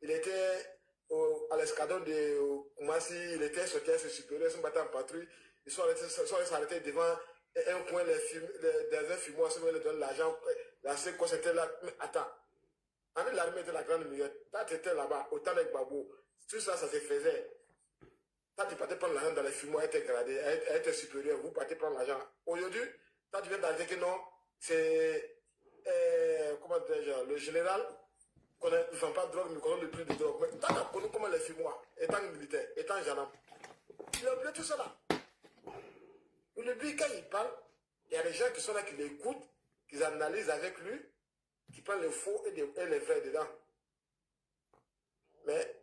Il était à l'escadron de Koumassi, il était sorti à ses supérieurs, ils sont battus en patrouille, ils sont arrêtés devant un point, dans un fumoir, ils leur donnent l'argent, la seule quoi c'était là, mais attends, l'armée était la grande muette, quand tu étais là-bas, au temps avec Babou, tout ça, ça se faisait. Quand tu partais prendre l'argent dans les fumoirs, elle était gradée, elle était supérieure, vous partez prendre l'argent. Aujourd'hui, quand tu viens d'arrêter que non, c'est, comment dire, le général, qu'on ne vend pas de drogue, mais qu'on a le prix de drogue. Mais t'as connu comment les fumoirs, étant militaire, étant gendarme. Il a oublié tout ça là. Il oublie quand il parle, il y a des gens qui sont là, qui l'écoutent, qui analysent avec lui, qui prennent les faux et les vrais dedans. Mais,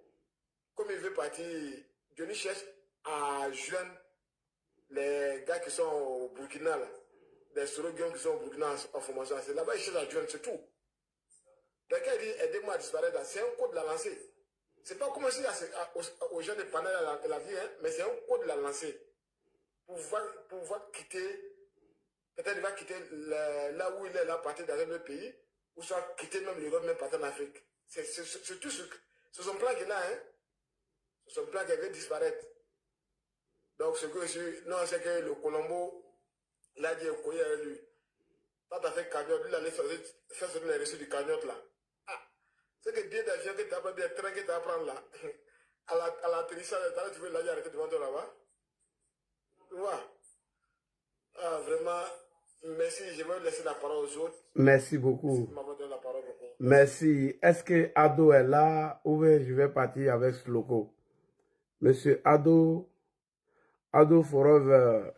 comme il veut partir, Johnny cherche à joindre les gars qui sont au Burkina, là, les Sorogions qui sont au Burkina en formation. C'est là-bas, il cherche à joindre, c'est tout. Quelqu'un dit aidez-moi à disparaître, c'est un code de la lancée. C'est pas comme si aux gens de Panel la vie, hein, mais c'est un code de la lancée. Pour pouvoir quitter, peut-être il va quitter là où il est, là, partir dans un autre pays, ou soit quitter même l'Europe, même partir en Afrique. C'est tout c'est son plan qu'il a, hein. C'est son plan qui veut disparaître. Donc, ce que je non, c'est que le Colombo, l'a dit au collier avec lui. Quand tu as fait cagnotte, lui, il allait faire sortir les reçus du cagnotte là. Ah, c'est que billet d'avion que tu as pris, des trains que tu as pris là, à l'atterrissage, tu veux l'arrêter devant toi là-bas. Tu vois? Ah, vraiment, merci. Je vais laisser la parole aux autres. Merci beaucoup. Merci de m'avoir donné la parole. Merci. Est-ce que Ado est là ou bien je vais partir avec Sloko? Monsieur Ado Forever,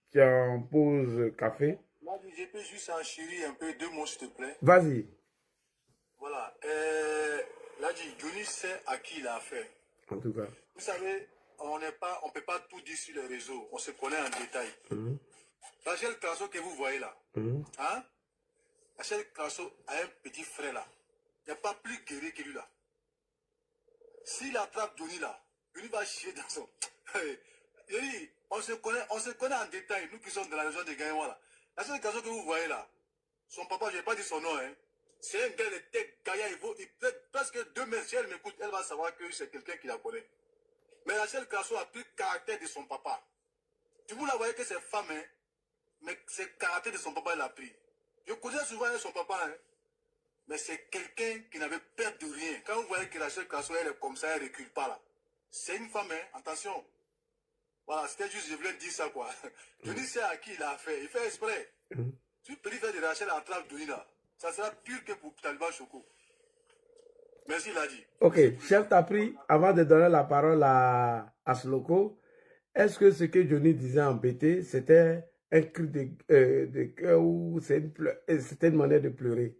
qui est en pause café. Là, je peux juste enchérir un peu 2 mots, s'il te plaît. Vas-y. Voilà. Là, Johnny sait à qui il a affaire. En tout cas. Vous savez, on peut pas tout dire sur les réseaux. On se connaît en détail. Rachel Crasso que vous voyez là, hein? Rachel Crasso a un petit frère là. Il n'y a pas plus guéri que lui là. S'il attrape Johnny là, Johnny va chier dans son... on se connaît en détail, nous qui sommes de la région de Gaïwa là. Rachel Crasso que vous voyez là, son papa, je ne vais pas dire son nom, hein. C'est un gars de tête gaillard, il peut presque 2 mètres. Si elle m'écoute, elle va savoir que c'est quelqu'un qui la connaît. Mais Rachel Crasso a pris le caractère de son papa. Tu vous la voyez que c'est femme, hein, mais c'est le caractère de son papa, elle a pris. Je connais souvent son papa, hein, mais c'est quelqu'un qui n'avait peur de rien. Quand vous voyez que Rachel Crasso, elle est comme ça, elle ne recule pas là. C'est une femme, hein, attention. Voilà, c'était juste, je voulais dire ça, quoi. Je dis c'est à qui il a affaire. Il fait exprès. Tu peux lui faire de Rachel en trappe de là. Ça sera pire que pour Taliban Choco. Merci, il a dit. Ok, chef Tapri, avant de donner la parole à Sloko, est-ce que ce que Johnny disait en BT, c'était un cri de cœur ou c'était une manière de pleurer?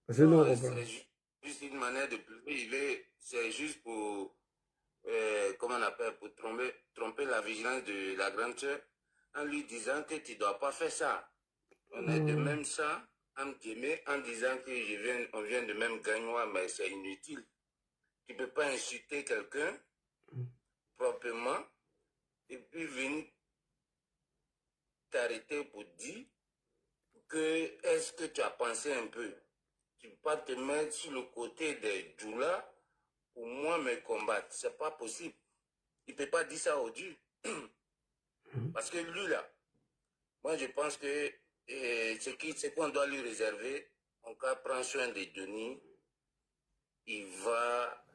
Non, c'est juste une manière de pleurer. C'est juste pour, comment on appelle, pour tromper la vigilance de la grande sœur en lui disant que tu ne dois pas faire ça. On est de même sang, en disant que on vient de même gagnois, mais c'est inutile. Tu ne peux pas insulter quelqu'un proprement et puis venir t'arrêter pour dire que est-ce que tu as pensé un peu. Tu ne peux pas te mettre sur le côté des Djoula pour moi me combattre. C'est pas possible. Il ne peut pas dire ça au Dieu. Parce que lui là, moi je pense que ce qu'on doit lui réserver, en cas prend soin de Denis, il va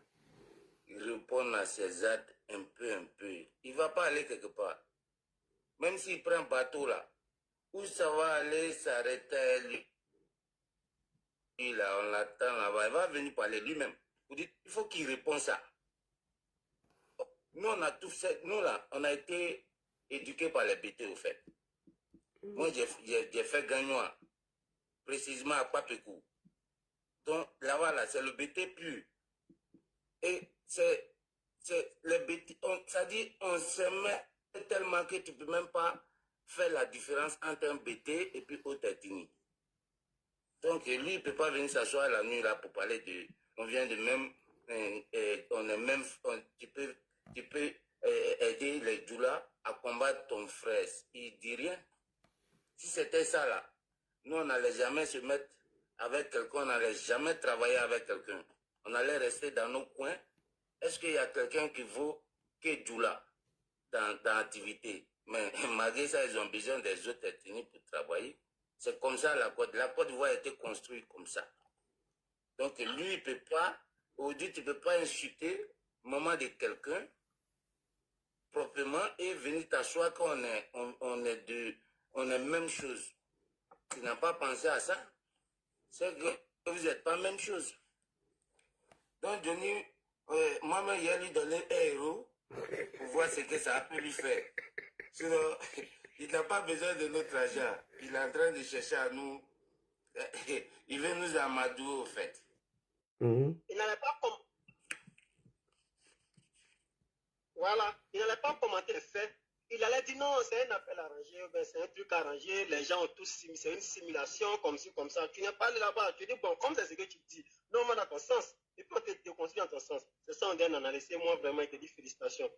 répondre à ses actes un peu. Il ne va pas aller quelque part. Même s'il prend un bateau là, où ça va aller s'arrêter lui? Là, on l'attend là-bas, il va venir parler lui-même. Vous dites, il faut qu'il réponde ça. Nous, on a tout fait, nous là, on a été éduqués par les BT au fait. Moi, j'ai fait gagnois, précisément à Papecou. Donc, là-bas, là, c'est le BT pur. Et c'est le BT, ça dit, on se met tellement que tu ne peux même pas faire la différence entre un BT et puis autre ethnie. Donc, lui, il ne peut pas venir s'asseoir la nuit là pour parler de... On vient de même... on est même... tu peux aider les Djoula à combattre ton frère. Il ne dit rien. Si c'était ça là, nous, on n'allait jamais se mettre avec quelqu'un, on n'allait jamais travailler avec quelqu'un. On allait rester dans nos coins. Est-ce qu'il y a quelqu'un qui vaut que Djoula dans l'activité? Mais malgré ça, ils ont besoin des autres ethnies pour travailler. C'est comme ça la Côte d'Ivoire a été construite comme ça. Donc lui, il ne peut pas, aujourd'hui, tu ne peux pas insulter le moment de quelqu'un proprement et venir t'asseoir qu'on est même chose. Tu n'as pas pensé à ça? C'est que vous n'êtes pas même chose. Donc Johnny, moi-même, il lui donné un héros pour voir ce que ça a pu lui faire. Sinon, il n'a pas besoin de notre argent. Il est en train de chercher à nous. Il veut nous amadouer au fait. Il n'allait pas Voilà, il n'allait pas commenter les faits. Il allait dire non, c'est un appel arrangé, ben, c'est un truc arrangé, les gens ont tous c'est une simulation, comme ci, comme ça. Tu n'es pas allé là-bas, tu dis bon, comme c'est ce que tu dis, non, moi dans ton sens, et puis on te déconstruit dans ton sens. C'est ça, on vient d'analyser, moi vraiment, il te dit félicitations.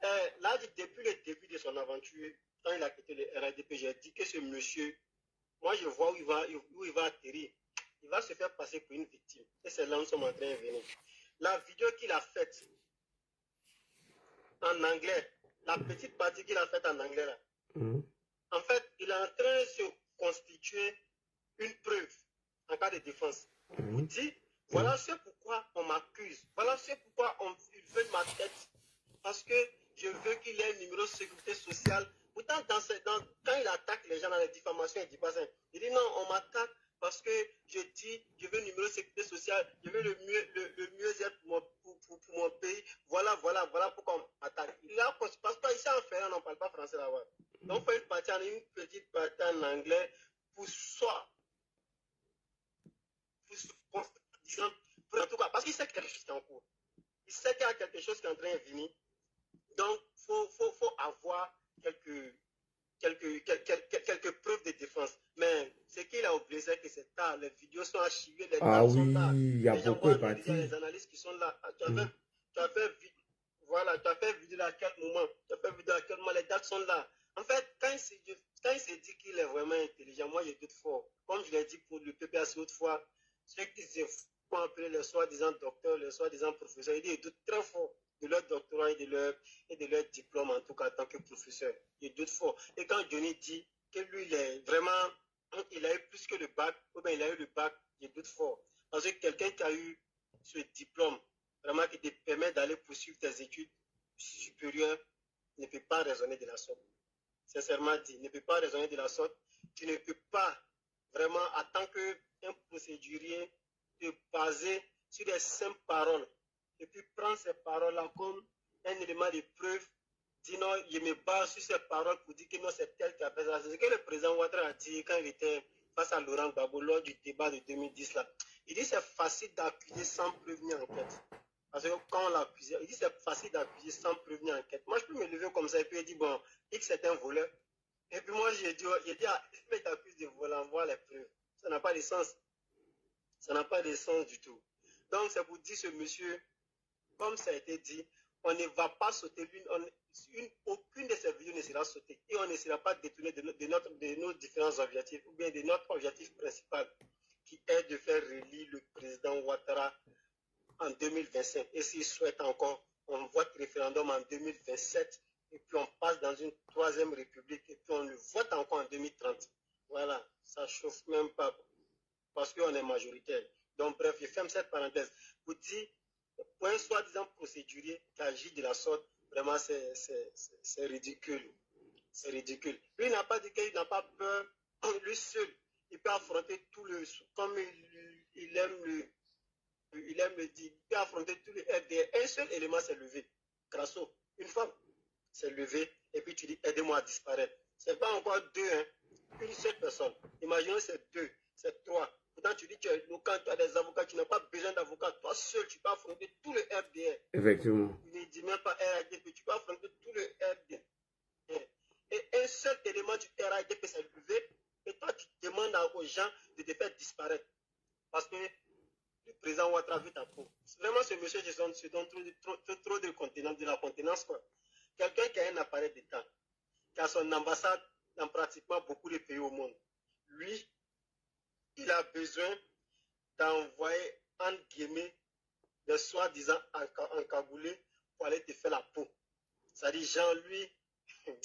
Là, depuis le début de son aventure, quand il a quitté le RADP, j'ai dit que ce monsieur, moi je vois où il va atterrir. Il va se faire passer pour une victime. Et c'est là où nous sommes en train de venir. La vidéo qu'il a faite en anglais, la petite partie qu'il a faite en anglais là, en fait, il est en train de se constituer une preuve en cas de défense. Il dit, voilà ce pourquoi on m'accuse, voilà ce pourquoi ils veulent ma tête, parce que je veux qu'il ait un numéro de sécurité sociale. Pourtant, quand il attaque les gens dans les diffamations, il ne dit pas ça. Il dit non, on m'attaque parce que je dis, je veux un numéro de sécurité sociale, je veux le mieux-être pour mon pays. Voilà pourquoi on m'attaque. Parce qu'ici en Ferrand, on ne parle pas français là-bas. Donc, on fait une petite partie en anglais pour soi. En tout cas, parce qu'il sait qu'il y a quelque chose qui est en cours. Il sait qu'il y a quelque chose qui est en train de venir. Donc, il faut avoir quelques preuves de défense. Mais ce qu'il a oublié, c'est que c'est tard. Les vidéos sont archivées, les dates sont là. Il y a beaucoup de parties. Les analystes qui sont là. Tu as fait vidéo à quel moment? Les dates sont là. En fait, quand il s'est dit qu'il est vraiment intelligent, moi, j'ai doute fort. Comme je l'ai dit pour le PPAC autrefois, ceux qui se font appeler les soi-disant docteurs, les soi-disant professeurs, il doute très fort de leur doctorat et de leur diplôme, en tout cas en tant que professeur. Il doute fort. Et quand Johnny dit que lui, il est vraiment, il a eu plus que le bac, ou bien il a eu le bac, il doute fort. Parce que quelqu'un qui a eu ce diplôme, vraiment qui te permet d'aller poursuivre tes études supérieures, ne peut pas raisonner de la sorte. Sincèrement dit, ne peut pas raisonner de la sorte. Tu ne peux pas vraiment, en tant qu'un procédurier, te baser sur des simples paroles et puis prendre ces paroles-là comme un élément de preuve. Dis non, je me base sur ces paroles pour dire que non, c'est tel qui a fait ça. C'est ce que le président Ouattara a dit quand il était face à Laurent Gbagbo lors du débat de 2010 là. Il dit c'est facile d'accuser sans prévenir enquête. Parce que quand on l'accuse, il dit c'est facile d'accuser sans prévenir enquête. Moi, je peux me lever comme ça et puis il dit bon, X c'est un voleur. Et puis moi, j'ai dit mais t'accuses de voler, envoie les preuves. Ça n'a pas de sens. Ça n'a pas de sens du tout. Donc, c'est pour dire ce monsieur, comme ça a été dit, on ne va pas sauter aucune de ces vidéos ne sera sautée. Et on ne sera pas détourné de nos différents objectifs, ou bien de notre objectif principal, qui est de faire relire le président Ouattara en 2025. Et s'il souhaite encore, on vote référendum en 2027. Et puis on passe dans une troisième république et puis on le vote encore en 2030. Voilà, ça chauffe même pas parce qu'on est majoritaire. Donc bref, je ferme cette parenthèse. Vous dites, pour un soi-disant procédurier qui agit de la sorte, vraiment c'est ridicule. C'est ridicule. Lui, il n'a pas dit qu'il n'a pas peur. Lui seul, il peut affronter tout le... Comme il aime le dire, il peut affronter tout le FDR. Un seul élément s'est levé. Crasso, une femme s'est levé et puis tu dis aidez-moi à disparaître. Ce n'est pas encore deux, hein. Une seule personne. Imaginons c'est deux, c'est trois. Pourtant tu dis tu es local, tu as des avocats, tu n'as pas besoin d'avocats. Toi seul, tu peux affronter tout le FDR. Effectivement. Il ne dit même pas RADP, tu peux affronter tout le FDR. Et un seul élément du RADP s'est levé et toi tu demandes aux gens de te faire disparaître. Parce que le président Ouattara veut ta peau. Vraiment ce monsieur se donne trop de contenance, de la contenance quoi. Quelqu'un qui a un appareil d'État, qui a son ambassade dans pratiquement beaucoup de pays au monde, lui, il a besoin d'envoyer, entre guillemets, des soi-disant encagoulés pour aller te faire la peau. C'est-à-dire, Jean, lui,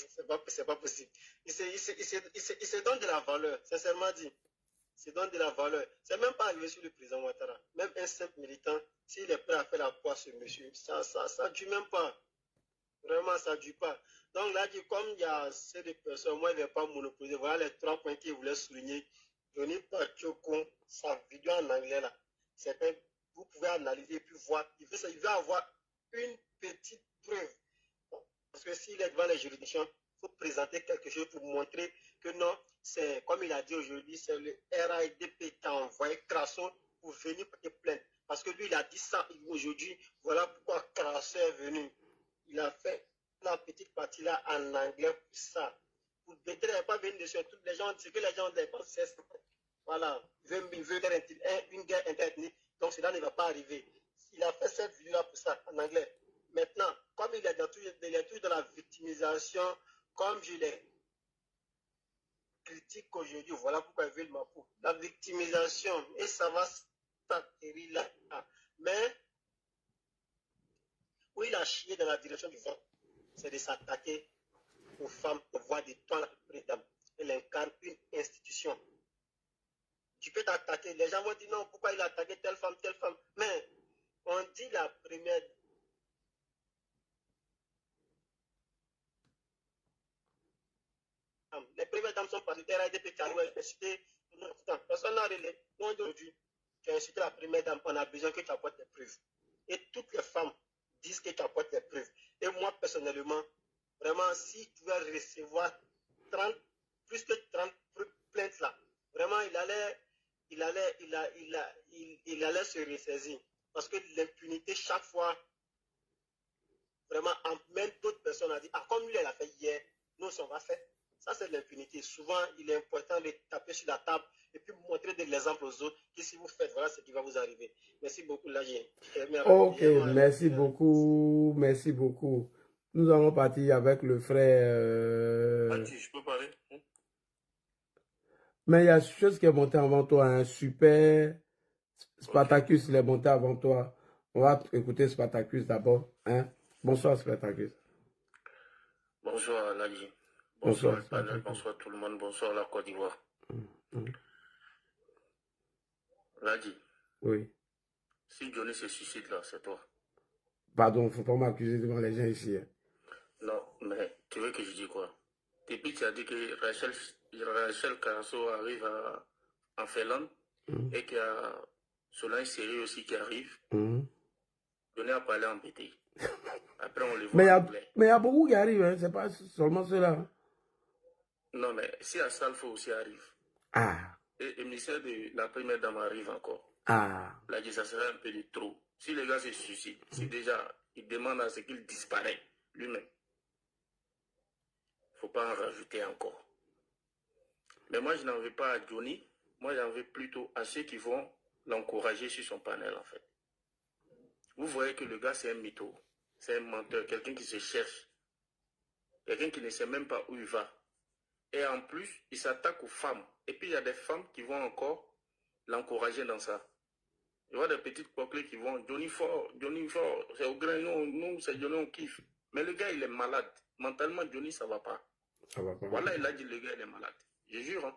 c'est pas possible. Il se donne de la valeur, sincèrement dit. Il se donne de la valeur. C'est même pas arrivé sur le président Ouattara. Même un simple militant, s'il est prêt à faire la peau à ce monsieur, ça dure même pas. Vraiment, ça ne dure pas. Donc là, comme il y a assez de personnes, moi, je ne vais pas monopoliser. Voilà les 3 points qu'il voulait souligner. Johnny Pacheco, sa vidéo en anglais, là, vous pouvez analyser et puis voir. Il veut avoir une petite preuve. Parce que s'il est devant les juridictions, il faut présenter quelque chose pour montrer que non, c'est comme il a dit aujourd'hui, c'est le RAIDP qui a envoyé Crasso pour venir porter plainte. Parce que lui, il a dit ça aujourd'hui. Voilà pourquoi Crasso est venu. Il a fait la petite partie là en anglais pour ça. Pour ne pas venir dessus. Toutes les gens, ce que les gens dépensent, c'est voilà. Il veut faire une guerre interethnique. Donc cela ne va pas arriver. Il a fait cette vidéo là pour ça, en anglais. Maintenant, comme il est toujours dans la victimisation, comme je l'ai critique aujourd'hui, voilà pourquoi il veut ma peau. La victimisation, et ça va s'atterrir là. Mais où il a chié dans la direction du vent, c'est de s'attaquer aux femmes, aux voix des temps la prédame. Elle incarne une institution. Tu peux t'attaquer. Les gens vont dire non, pourquoi il a attaqué telle femme, telle femme. Mais on dit la première. Les premières dames sont parties terre et personne n'a relais. Nous, aujourd'hui, tu as incité la première dame, on a besoin que tu apportes des preuves. Et toutes les femmes disent que tu apportes des preuves. Et moi, personnellement, vraiment, si tu veux recevoir plus que 30 plaintes là, vraiment, il allait se ressaisir. Parce que l'impunité, chaque fois, vraiment, même d'autres personnes ont dit, ah, comme lui, elle a fait hier, nous, on va faire. Ça, c'est l'impunité. Souvent, il est important de taper sur la table et puis montrer de l'exemple aux autres que si vous faites, voilà ce qui va vous arriver. Merci beaucoup, là, Ok, merci beaucoup, merci beaucoup. Nous allons partir avec le frère... je peux parler? Mais il y a une chose qui est montée avant toi, un super... Spartacus, il est monté avant toi. On va écouter Spartacus d'abord. Hein? Bonsoir, Spartacus. Bonsoir, Lali. Bonsoir, le panel. Bonsoir, tout le monde. Bonsoir, la Côte d'Ivoire. Ladi. Oui. Si Johnny se suicide là, c'est toi. Pardon, il ne faut pas m'accuser devant les gens ici. Hein. Non, mais tu veux que je dise quoi? Depuis tu as dit que Rachel Carasso arrive en Finlande et qu'il y a Solange Seri aussi qui arrive. Johnny a parlé en BT. Après, on les voit. Mais il y a beaucoup qui arrivent, hein. C'est pas seulement ceux-là. Hein. Non, mais si Assalfo aussi arrive. Ah. Et le ministère de la première dame arrive encore. Ah. Là, ça serait un peu de trop. Si les gars se suicident, si déjà il demande à ce qu'il disparaisse lui-même, il ne faut pas en rajouter encore. Mais moi, je n'en veux pas à Johnny. Moi, j'en veux plutôt à ceux qui vont l'encourager sur son panel, en fait. Vous voyez que le gars, c'est un mytho. C'est un menteur, quelqu'un qui se cherche. Quelqu'un qui ne sait même pas où il va. Et en plus, il s'attaque aux femmes. Et puis, il y a des femmes qui vont encore l'encourager dans ça. Il y aura des petites coquilles qui vont, Johnny fort, c'est au grain, nous, c'est Johnny, on kiffe. Mais le gars, il est malade. Mentalement, Johnny, ça va pas. Ça va pas. Voilà, il a dit, le gars, il est malade. Je jure. Hein.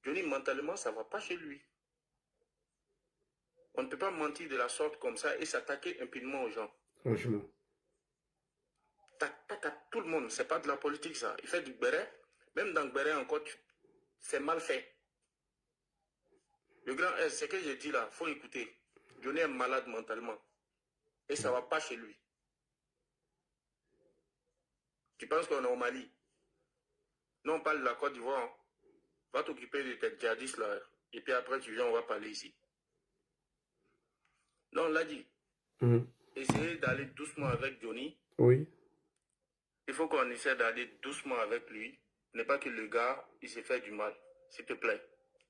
Johnny, mentalement, ça va pas chez lui. On ne peut pas mentir de la sorte comme ça et s'attaquer impunément aux gens. Franchement. T'attaques à tout le monde. C'est pas de la politique, ça. Il fait du béret. Même dans le béret, encore, c'est mal fait. Le grand S, c'est que j'ai dit là, il faut écouter. Johnny est malade mentalement. Et ça ne va pas chez lui. Tu penses qu'on est au Mali? Non, on parle de la Côte d'Ivoire. Hein. Va t'occuper de tes djihadistes là. Et puis après, tu viens, on va parler ici. Non, on l'a dit. Essayez d'aller doucement avec Johnny. Oui. Il faut qu'on essaie d'aller doucement avec lui. N'est pas que le gars, il s'est fait du mal. S'il te plaît.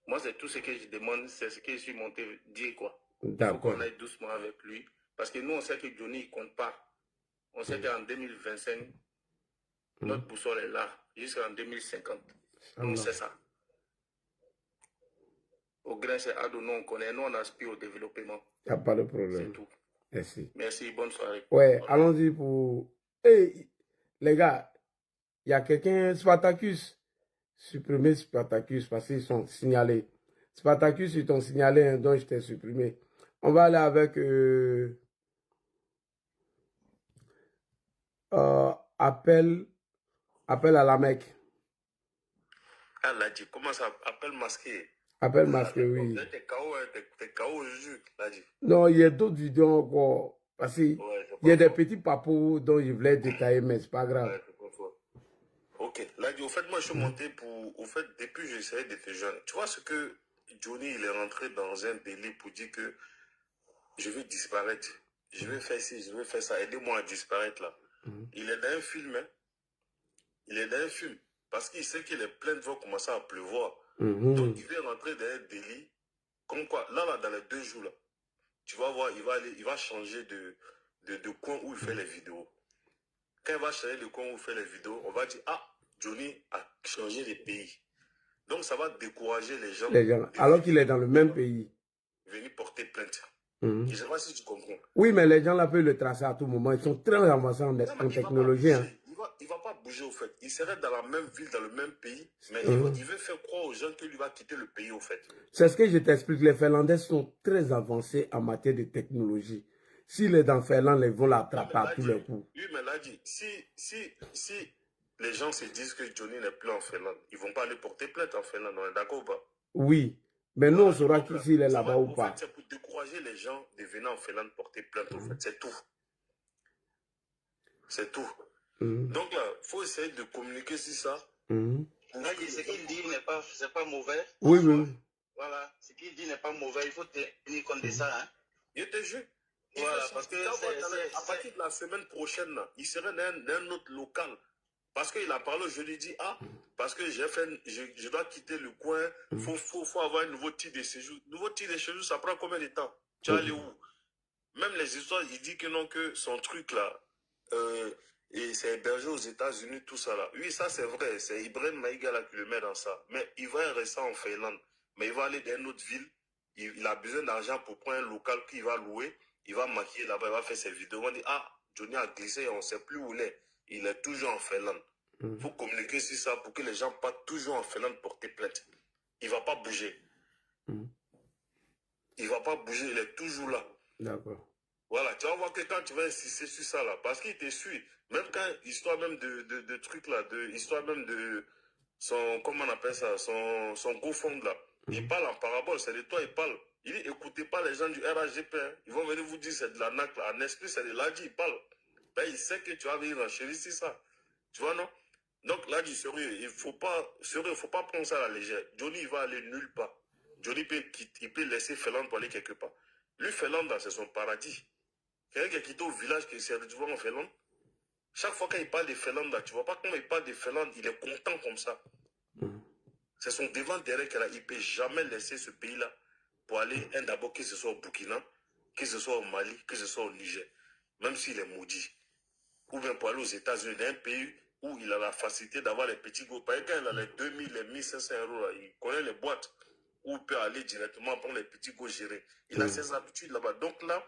Moi, c'est tout ce que je demande, c'est ce que je suis monté dire, quoi. Il faut qu'on aille doucement avec lui. Parce que nous, on sait que Johnny, il ne compte pas. On sait qu'en 2025, notre boussole est là, jusqu'en 2050. On sait ça. Au grain, c'est Ado, nous on connaît, nous on aspire au développement. Il n'y a pas de C'est problème. tout. Merci. Merci, bonne soirée. Ouais, allons-y pour... Hey, les gars, il y a quelqu'un, Spartacus. Supprimez Spartacus parce qu'ils sont signalés. Spartacus, ils t'ont signalé, hein, donc je t'ai supprimé. On va aller avec appel à la Mecque. Ah, là, dit, comment ça appelle masqué? Appel masqué, oui. T'es KO au jus, là, dit. Non, il y a d'autres vidéos encore. Parce qu'il Ouais, y a des petits papous dont je voulais détailler, mais c'est pas grave. Ouais, c'est pas faux. Ok, là, au fait, moi, je suis monté pour. Au fait, depuis, j'essayais d'être jeune. Tu vois ce que Johnny, il est rentré dans un délai pour dire que je vais disparaître. Je vais faire ci, je vais faire ça. Aidez-moi à disparaître, là. Il est dans un film, hein. Il est dans un film. Parce qu'il sait que les plaintes vont commencer à pleuvoir. Donc, il va rentrer dans un délit. Comme quoi, là, dans les 2 jours, là, tu vas voir, il va changer de coin où il fait les vidéos. Quand il va changer de coin où il fait les vidéos, on va dire, ah, Johnny a changé de pays. Donc, ça va décourager les gens. Alors qu'il est dans le même pays. Venir porter plainte. Je ne sais pas si tu comprends. Oui, mais les gens là peuvent le tracer à tout moment. Ils sont très avancés en technologie. Il ne va pas bouger au fait. Il serait dans la même ville, dans le même pays, mais il veut faire croire aux gens qu'il va quitter le pays au fait. C'est ce que je t'explique. Les Finlandais sont très avancés en matière de technologie. S'il est dans Finlande, ils vont l'attraper à tous les coups. Oui, mais là, dit, si les gens se disent que Johnny n'est plus en Finlande, ils ne vont pas aller porter plainte en Finlande, on est d'accord ou pas? Oui, mais nous, on saura s'il est là-bas ou pas. En fait, c'est pour décourager les gens de venir en Finlande porter plainte, en fait. C'est tout. C'est tout. Donc là, il faut essayer de communiquer sur ça. Ce qu'il dit c'est pas mauvais. Oui, oui. Voilà, ce qu'il dit n'est pas mauvais. Il faut tenir compte de ça. Hein. Je te jure. Voilà, parce que à partir de la semaine prochaine, là, il serait dans un autre local. Parce qu'il a parlé, je lui dis, ah, parce que je dois quitter le coin, faut avoir un nouveau titre de séjour. Nouveau titre de séjour, ça prend combien de temps? Tu vas aller où? Même les histoires, il dit que non, que son truc là, et c'est hébergé aux États-Unis, tout ça là. Oui, ça c'est vrai, c'est Ibrahim Maïga là qui le met dans ça. Mais il va rester en Finlande. Mais il va aller dans une autre ville. Il a besoin d'argent pour prendre un local qu'il va louer. Il va maquiller là-bas, il va faire ses vidéos. On dit, ah, Johnny a glissé, on ne sait plus où il est. Il est toujours en Finlande. Il faut communiquer sur ça pour que les gens partent toujours en Finlande porter plainte. Il ne va pas bouger. Il ne va pas bouger, il est toujours là. D'accord. Voilà, tu vas voir que quand tu vas insister sur ça là, parce qu'il te suit, même quand, histoire même de trucs là, histoire même de son, comment on appelle ça, son GoFund là, il parle en parabole, c'est de toi, il parle. Il dit, écoutez pas les gens du RAGP, hein. Ils vont venir vous dire c'est de la NAC là, en esprit c'est de l'ADI, il parle. Ben, il sait que tu vas venir enchérir sur ça. Tu vois, non? Donc là, du sérieux, il faut pas prendre ça à la légère. Johnny, il va aller nulle part. Johnny il peut laisser Finlande pour aller quelque part. Lui, Finlande, c'est son paradis. Quelqu'un qui est quitté au village, qui s'est retrouvé en Finlande, chaque fois qu'il parle de Finlande, là, tu vois pas comment il parle de Finlande, il est content comme ça. C'est son devant derrière qu'il a. Il ne peut jamais laisser ce pays-là pour aller, d'abord, que ce soit au Burkina, que ce soit au Mali, que ce soit au Niger, même s'il est maudit. Ou bien pour aller aux États-Unis, d'un pays où il a la facilité d'avoir les petits go. Par exemple, quand il a les 2000, les 1500 euros, là, il connaît les boîtes où il peut aller directement prendre les petits go gérés. Il a ses habitudes là-bas. Donc là,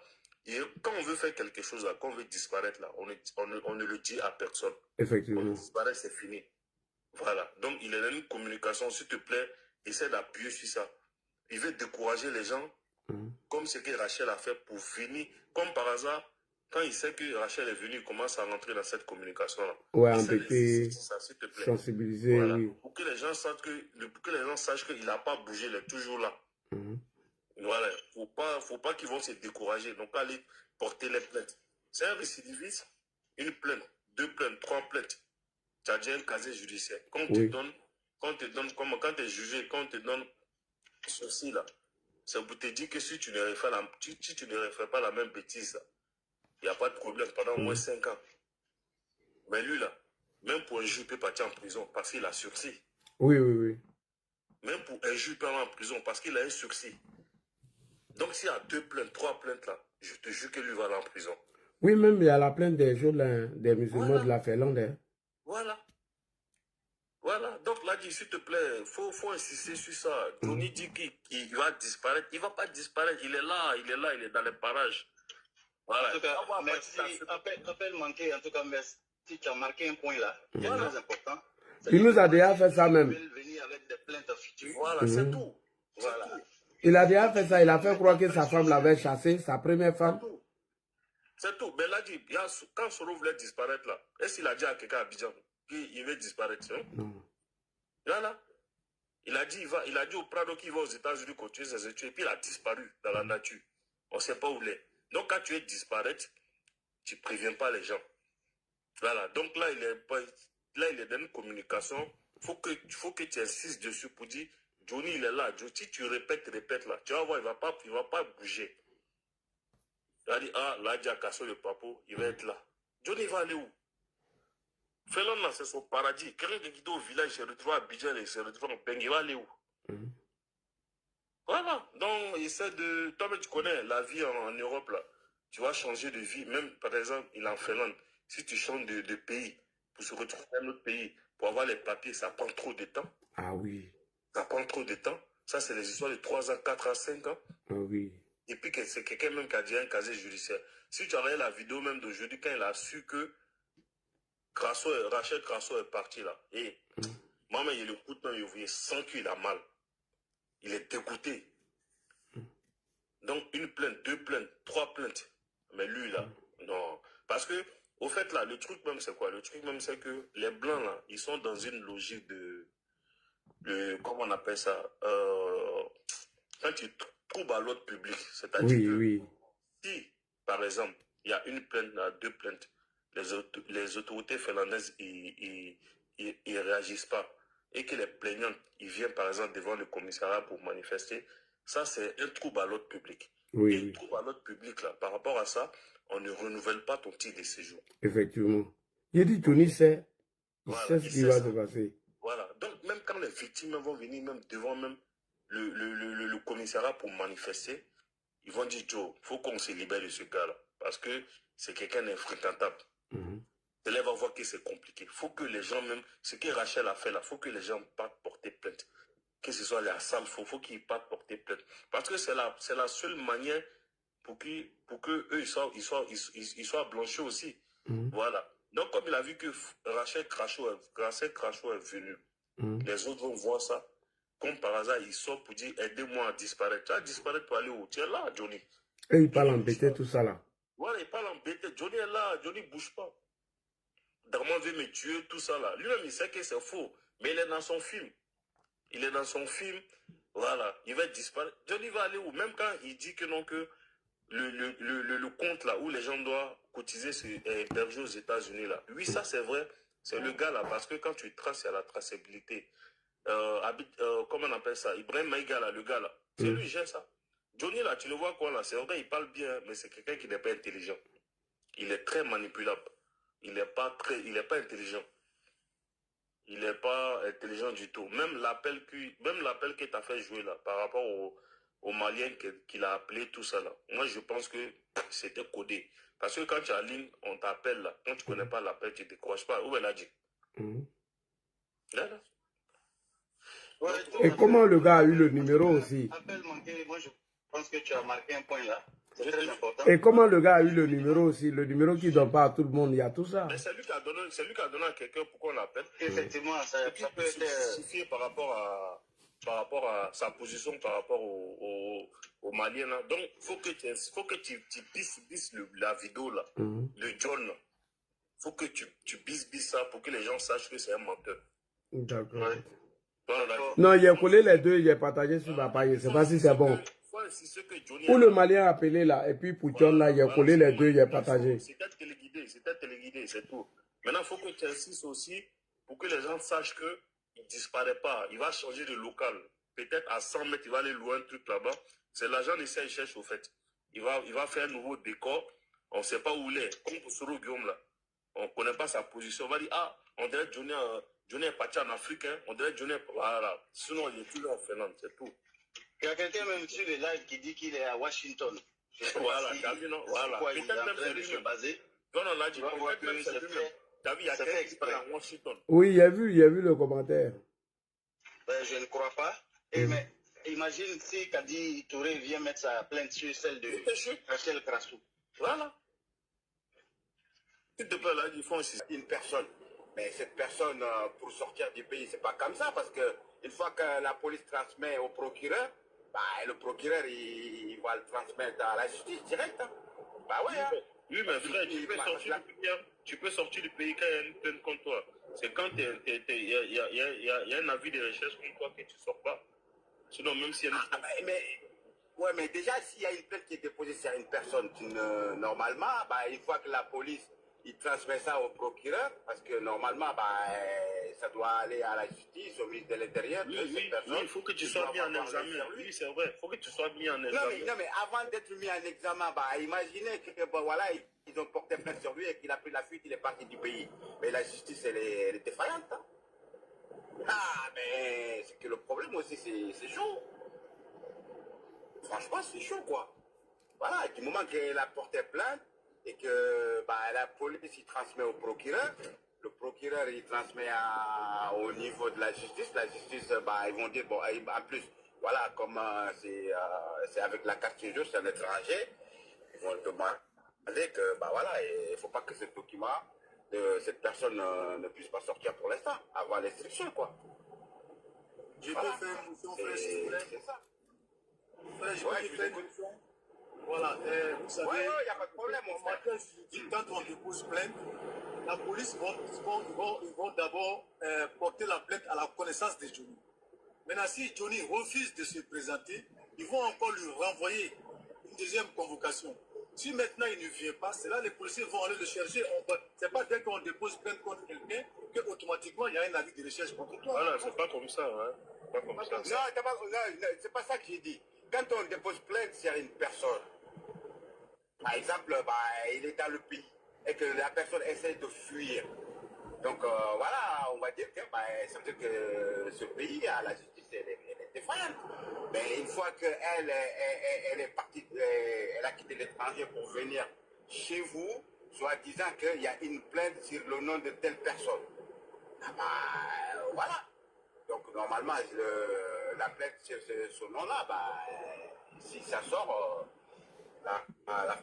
quand on veut faire quelque chose, là, quand on veut disparaître, là, on ne le dit à personne. Effectivement. On disparaît, c'est fini. Voilà. Donc, il est dans une communication, s'il te plaît, essaie d'appuyer sur ça. Il veut décourager les gens, comme ce que Rachel a fait pour finir. Comme par hasard, quand il sait que Rachel est venue, il commence à rentrer dans cette communication-là. Ouais, embêter, sensibiliser, voilà. oui. Pour que les gens sachent qu'il n'a pas bougé, il est toujours là. Voilà. Faut pas qu'ils vont se décourager. Donc, aller porter les plaintes. C'est un récidiviste, une plainte, 2 plaintes, 3 plaintes. Tu as déjà un casier judiciaire. Quand tu es jugé, quand on te donne ceci là, c'est pour te dire que si tu ne refais pas la même bêtise, il n'y a pas de problème pendant au moins 5 ans. Mais lui là, même pour un juge, il peut partir en prison parce qu'il a sursis. Oui, oui, oui. Même pour un juge, il peut aller en prison parce qu'il a un sursis. Donc s'il y a 2 plaintes, 3 plaintes là, je te jure que lui va aller en prison. Oui, même il y a la plainte des musulmans de la Finlande. Voilà. Voilà, donc là, dit, s'il te plaît, faut insister sur ça. Johnny dit qu'il va disparaître. Il ne va pas disparaître, il est là, il est dans les parages. Voilà. En tout cas, merci. Appel manqué, en tout cas, merci. Si tu as marqué un point là, qui est très important. Il nous a déjà fait ça même. Venir avec des plaintes futures. Voilà, c'est tout. Voilà. Il a déjà fait ça, il a fait croire que sa femme l'avait chassé, sa première femme. C'est tout. Mais là, dit, quand Soro voulait disparaître là, est-ce qu'il a dit à quelqu'un à Abidjan qu'il veut disparaître? Hein? Non. Là, il a dit au Prado qu'il va aux États-Unis continuer ses études, et puis il a disparu dans la nature. On ne sait pas où il est. Donc quand tu es disparaître, tu ne préviens pas les gens. Voilà. Donc là, il est dans une communication. Faut que tu insistes dessus pour dire, Johnny, il est là. Si tu répètes là, tu vas voir, il ne va pas bouger. Il a dit, là, il a cassé le papo, il va être là. Johnny va aller où? Félon, là, c'est son paradis. Quelqu'un qui est au village, il se retrouve à Abidjan, il se retrouve en Beng, il va aller où? Voilà. Donc, il essaie de... Toi, tu connais la vie en Europe, là. Tu vas changer de vie. Même, par exemple, il est en Finlande. Si tu changes de pays pour se retrouver dans un autre pays, pour avoir les papiers, ça prend trop de temps. Ah oui. Ça prend trop de temps. Ça, c'est les histoires de 3 ans, 4 ans, 5 ans. Ah oui. Et puis, c'est quelqu'un même qui a déjà un casier judiciaire. Si tu as regardé la vidéo même d'aujourd'hui, quand il a su que Rachel Crasso est parti là. Et maman, il le couteau, il sent qu'il a mal. Il est dégoûté. Donc, une plainte, 2 plaintes, 3 plaintes. Mais lui, là, non. Parce que, au fait, là, le truc même, c'est quoi? Le truc même, c'est que les Blancs, là, ils sont dans une logique comment on appelle ça? Quand tu troubles à l'ordre public, c'est-à-dire que si, par exemple, il y a une plainte, il y a 2 plaintes, les autorités finlandaises, ils réagissent pas. Et que les plaignants, ils viennent, par exemple, devant le commissariat pour manifester, ça, c'est un trouble à l'ordre public. Et un trouble à l'ordre public, là, par rapport à ça, on ne renouvelle pas ton titre de séjour. Effectivement. Il dit, Tony sait, il sait ce qui va se passer. Voilà. Donc, même quand les victimes vont venir même devant même le commissariat pour manifester, ils vont dire, Joe, il faut qu'on se libère de ce gars-là. Parce que c'est quelqu'un d'infréquentable. Et là, on va voir que c'est compliqué. Il faut que les gens, même, ce que Rachel a fait là, il faut que les gens partent porter plainte. Que ce soit les salles, il faut qu'ils partent porter plainte. Parce que c'est la seule manière pour que eux, ils soient blanchis aussi. Voilà. Donc, comme il a vu que Rachel Crasso est venu, les autres vont voir ça. Comme par hasard, ils sortent pour dire, aidez-moi à disparaître. Tu vas disparaître pour aller où? Tu es là, Johnny. Et il parle embêter tout ça là. Voilà, il parle embêter. Johnny est là, Johnny ne bouge pas. Darman veut me tuer, tout ça là. Lui-même, il sait que c'est faux. Mais il est dans son film. Il est dans son film. Voilà. Il va disparaître. Johnny va aller où? Même quand il dit que non, que le compte là, où les gens doivent cotiser, c'est hébergé aux États-Unis là. Oui, ça c'est vrai. C'est le gars là. Parce que quand tu traces, il y a la traçabilité. Comment on appelle ça? Ibrahim Maïga là, le gars là. C'est lui qui gère ça. Johnny là, tu le vois quoi là? C'est vrai, il parle bien, mais c'est quelqu'un qui n'est pas intelligent. Il est très manipulable. Il n'est pas intelligent. Il n'est pas intelligent du tout. Même l'appel que tu as fait jouer là, par rapport au Malien qu'il a appelé, tout ça là. Moi, je pense que c'était codé. Parce que quand tu as ligne, on t'appelle là. Quand tu ne connais pas l'appel, tu ne décroches pas. Où elle a dit? Là. Ouais, Et comment le gars a eu le numéro aussi? Appel manqué, moi je pense que tu as marqué un point là. C'est très important. Et comment le gars a eu le numéro aussi? Le numéro qui ne donne pas à tout le monde, il y a tout ça. Mais c'est lui qui a donné à quelqu'un pour qu'on l'appelle. Effectivement, ça peut être justifié par rapport à sa position par rapport au Malien. Là. Donc, il faut que tu bisses la vidéo là, de John. Il faut que tu bisses ça pour que les gens sachent que c'est un menteur. D'accord. Ouais. Non, il a collé les deux, il a partagé sur ma page. Je ne sais pas si c'est bon. Ou le Malien a appelé là, et puis pour John là, il a collé les deux, il a partagé. C'était téléguidé, c'est tout. Maintenant, il faut que tu insistes aussi pour que les gens sachent qu'il ne disparaît pas. Il va changer de local. Peut-être à 100 mètres, il va aller louer un truc là-bas. C'est l'agent d'essai, il cherche au fait. Il va faire un nouveau décor. On ne sait pas où il est. Comme pour Soro Guillaume là. On ne connaît pas sa position. On va dire, on dirait Johnny est parti en Afrique. Hein. On dirait Johnny est... Voilà. Sinon, il est toujours en Finlande, c'est tout. Il y a quelqu'un même sur le live qui dit qu'il est à Washington. Voilà, t'as vu, non? Voilà. Peut-être même c'est lui-même. Non, on l'a dit. T'as vu, il y a C'est quelqu'un fait qui parle exprès. à Washington. Oui, il y a vu le commentaire. Ben, je ne crois pas. Et mais imagine si Kadi Touré vient mettre sa plainte sur celle de Rachel Krassou. Voilà. Tu te parles là, ils font aussi. Une personne. Mais cette personne, pour sortir du pays, c'est pas comme ça, parce que une fois que la police transmet au procureur, bah, le procureur, il va le transmettre à la justice direct. Hein. Bah ouais. Hein. Oui, mais frère, tu peux sortir du pays quand il y a une plainte contre toi. C'est quand il y a un avis de recherche contre toi que tu ne sors pas. Sinon, même si il y a une... Ouais, mais déjà, s'il y a une plainte qui est déposée sur une personne, normalement, bah, une fois que la police il transmet ça au procureur, parce que normalement, bah, ça doit aller à la justice, au ministre de l'Intérieur. Oui, il faut que tu sois mis en examen. Oui, c'est vrai, il faut que tu sois mis en examen. Non, mais avant d'être mis en examen, bah, imaginez que, bah, voilà, ils ont porté plainte sur lui et qu'il a pris la fuite, il est parti du pays. Mais la justice, elle est défaillante. Hein. Ah, mais c'est que le problème aussi, c'est chaud. Franchement, c'est chaud, quoi. Voilà, du moment qu'elle a porté plainte, et que bah, la police il transmet au procureur, le procureur il transmet au niveau de la justice bah, ils vont dire, bon, en plus, voilà, comme c'est avec la carte séjour, c'est un étranger, ils vont demander que, bah voilà, il ne faut pas que ce document de cette personne ne puisse pas sortir pour l'instant, avant l'instruction, quoi. Je Voilà. peux faire une motion, frère, s'il vous plaît. C'est ça. Frère, je peux faire une motion. Voilà, vous savez, Oui, il n'y a pas de problème, mon frère. Quand on dépose plainte, la police vont d'abord porter la plainte à la connaissance de Johnny. Maintenant, si Johnny refuse de se présenter, ils vont encore lui renvoyer une deuxième convocation. Si maintenant il ne vient pas, c'est là les policiers vont aller le chercher. Ce n'est pas dès qu'on dépose plainte contre quelqu'un qu'automatiquement il y a un avis de recherche contre toi. Voilà, c'est pas comme ça, hein. Pas comme ça. Non, c'est pas ça que j'ai dit. Quand on dépose plainte sur une personne, par exemple, bah, il est dans le pays et que la personne essaie de fuir. Donc voilà, on va dire que bah, ça veut dire que ce pays, la justice, elle est défaillante. Mais une fois qu'elle elle est partie, elle a quitté l'étranger pour venir chez vous, soi-disant qu'il y a une plainte sur le nom de telle personne. Ah bah, voilà. Donc normalement, la plainte sur ce nom-là, bah, si ça sort...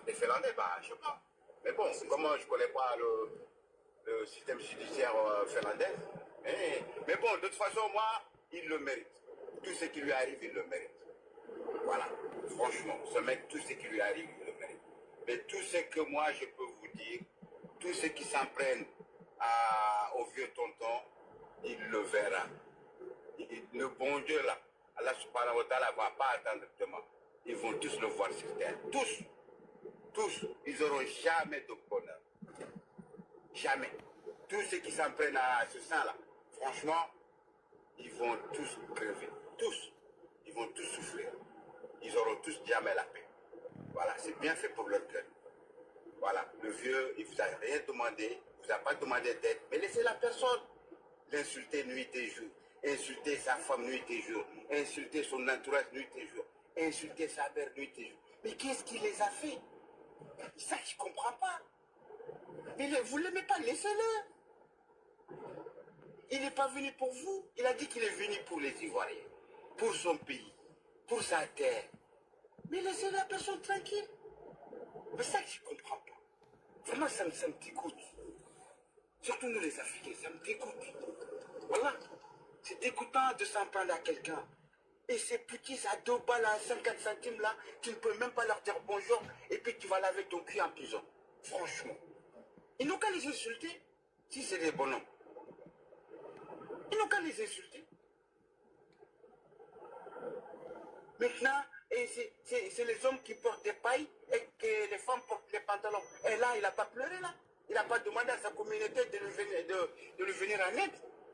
les Finlandais, bah, je sais pas. Mais bon, comme je ne connais pas le système judiciaire finlandais. Mais bon, de toute façon, moi, il le mérite. Tout ce qui lui arrive, il le mérite. Voilà. Franchement, ce mec, tout ce qui lui arrive, il le mérite. Mais tout ce que moi, je peux vous dire, tous ceux qui s'en prennent au vieux tonton, il le verra. Le bon Dieu, là, Allah subhanahu wa ta'ala ne va pas attendre demain. Ils vont tous le voir sur terre. Tous, ils n'auront jamais de bonheur. Jamais. Tous ceux qui s'en prennent à ce sang-là, franchement, ils vont tous crever. Tous. Ils vont tous souffrir. Ils auront tous jamais la paix. Voilà, c'est bien fait pour leur cœur. Voilà, le vieux, il ne vous a rien demandé, il ne vous a pas demandé d'aide, mais laissez la personne l'insulter nuit et jour, insulter sa femme nuit et jour, insulter son entourage nuit et jour, insulter sa mère nuit et jour. Mais qu'est-ce qu'il les a fait? Ça, je ne comprends pas. Mais vous ne l'aimez pas, laissez-le. Il n'est pas venu pour vous. Il a dit qu'il est venu pour les Ivoiriens, pour son pays, pour sa terre. Mais laissez la personne tranquille. C'est ça que je ne comprends pas. Vraiment, ça me dégoûte. Surtout nous les Africains, ça me dégoûte. Voilà. C'est dégoûtant de s'en prendre à quelqu'un. Et ces petits à 2 balles, à 50 centimes là, tu ne peux même pas leur dire bonjour et puis tu vas laver ton cul en prison. Franchement. Ils n'ont qu'à les insulter si c'est des bonhommes. Ils n'ont qu'à les insulter. Maintenant, c'est les hommes qui portent des pailles et que les femmes portent les pantalons. Et là, il n'a pas pleuré là. Il n'a pas demandé à sa communauté de lui venir en aide.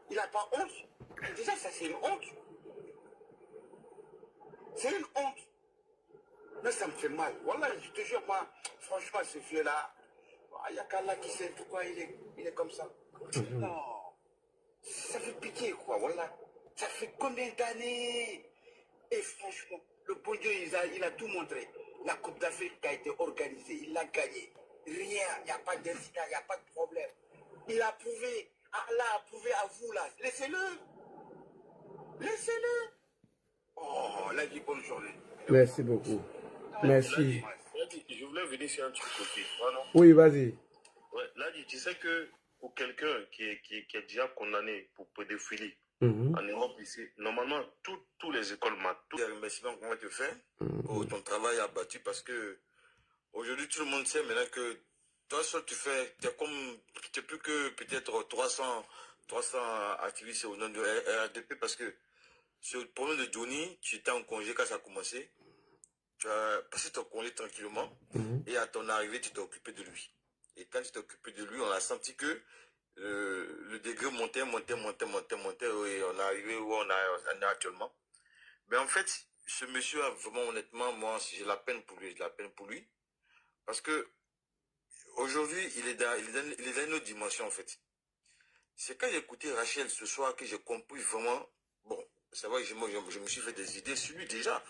Il n'a pas honte. Déjà, ça c'est une honte. C'est une honte. Mais ça me fait mal. Voilà, je te jure, moi, franchement, ce vieux-là, il n'y a qu'Allah qui sait pourquoi il est comme ça. Non. Ça fait pitié, quoi, voilà. Ça fait combien d'années? Et franchement, le bon Dieu, il a tout montré. La Coupe d'Afrique a été organisée, il l'a gagnée. Rien, il n'y a pas d'incident, il n'y a pas de problème. Il a prouvé. Allah a prouvé à vous là. Laissez-le. Laissez-le. Oh, la vie, bonne journée. Merci beaucoup. Merci. Ladi, je voulais venir sur un truc aussi. Voilà. Oui, vas-y. Ouais, Ladi, tu sais que pour quelqu'un qui est déjà condamné pour pédophilie en Europe ici, normalement, tous les écoles maths, tous les remerciements qu'on va te faire pour ton travail abattu parce que aujourd'hui, tout le monde sait maintenant que toi seul tu fais, tu n'es plus que peut-être 300 activistes au nom de RDP parce que sur le problème de Johnny, tu étais en congé quand ça a commencé. Tu as passé ton congé tranquillement et à ton arrivée, tu t'es occupé de lui. Et quand tu t'es occupé de lui, on a senti que le degré montait et on est arrivé où on est actuellement. Mais en fait, ce monsieur a vraiment honnêtement, moi, j'ai la peine pour lui, parce que aujourd'hui, il est dans une autre dimension en fait. C'est quand j'ai écouté Rachel ce soir que j'ai compris vraiment, bon, c'est vrai que je me suis fait des idées sur lui déjà,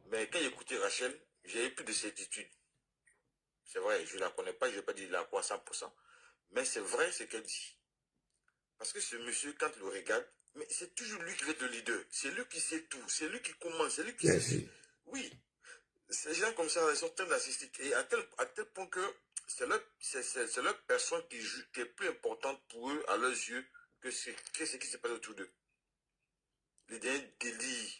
mais quand j'ai écouté Rachel, j'ai eu plus de certitude. C'est vrai, je ne la connais pas, je ne vais pas dire la quoi à 100%, mais c'est vrai ce qu'elle dit. Parce que ce monsieur, quand il le regarde, mais c'est toujours lui qui est le leader. C'est lui qui sait tout. C'est lui qui commence. C'est lui qui sait. Oui. Ces gens comme ça, ils sont très narcissiques. Et à tel point que c'est leur personne qui est plus importante pour eux, à leurs yeux, que ce qui se passe autour d'eux. Les derniers délires.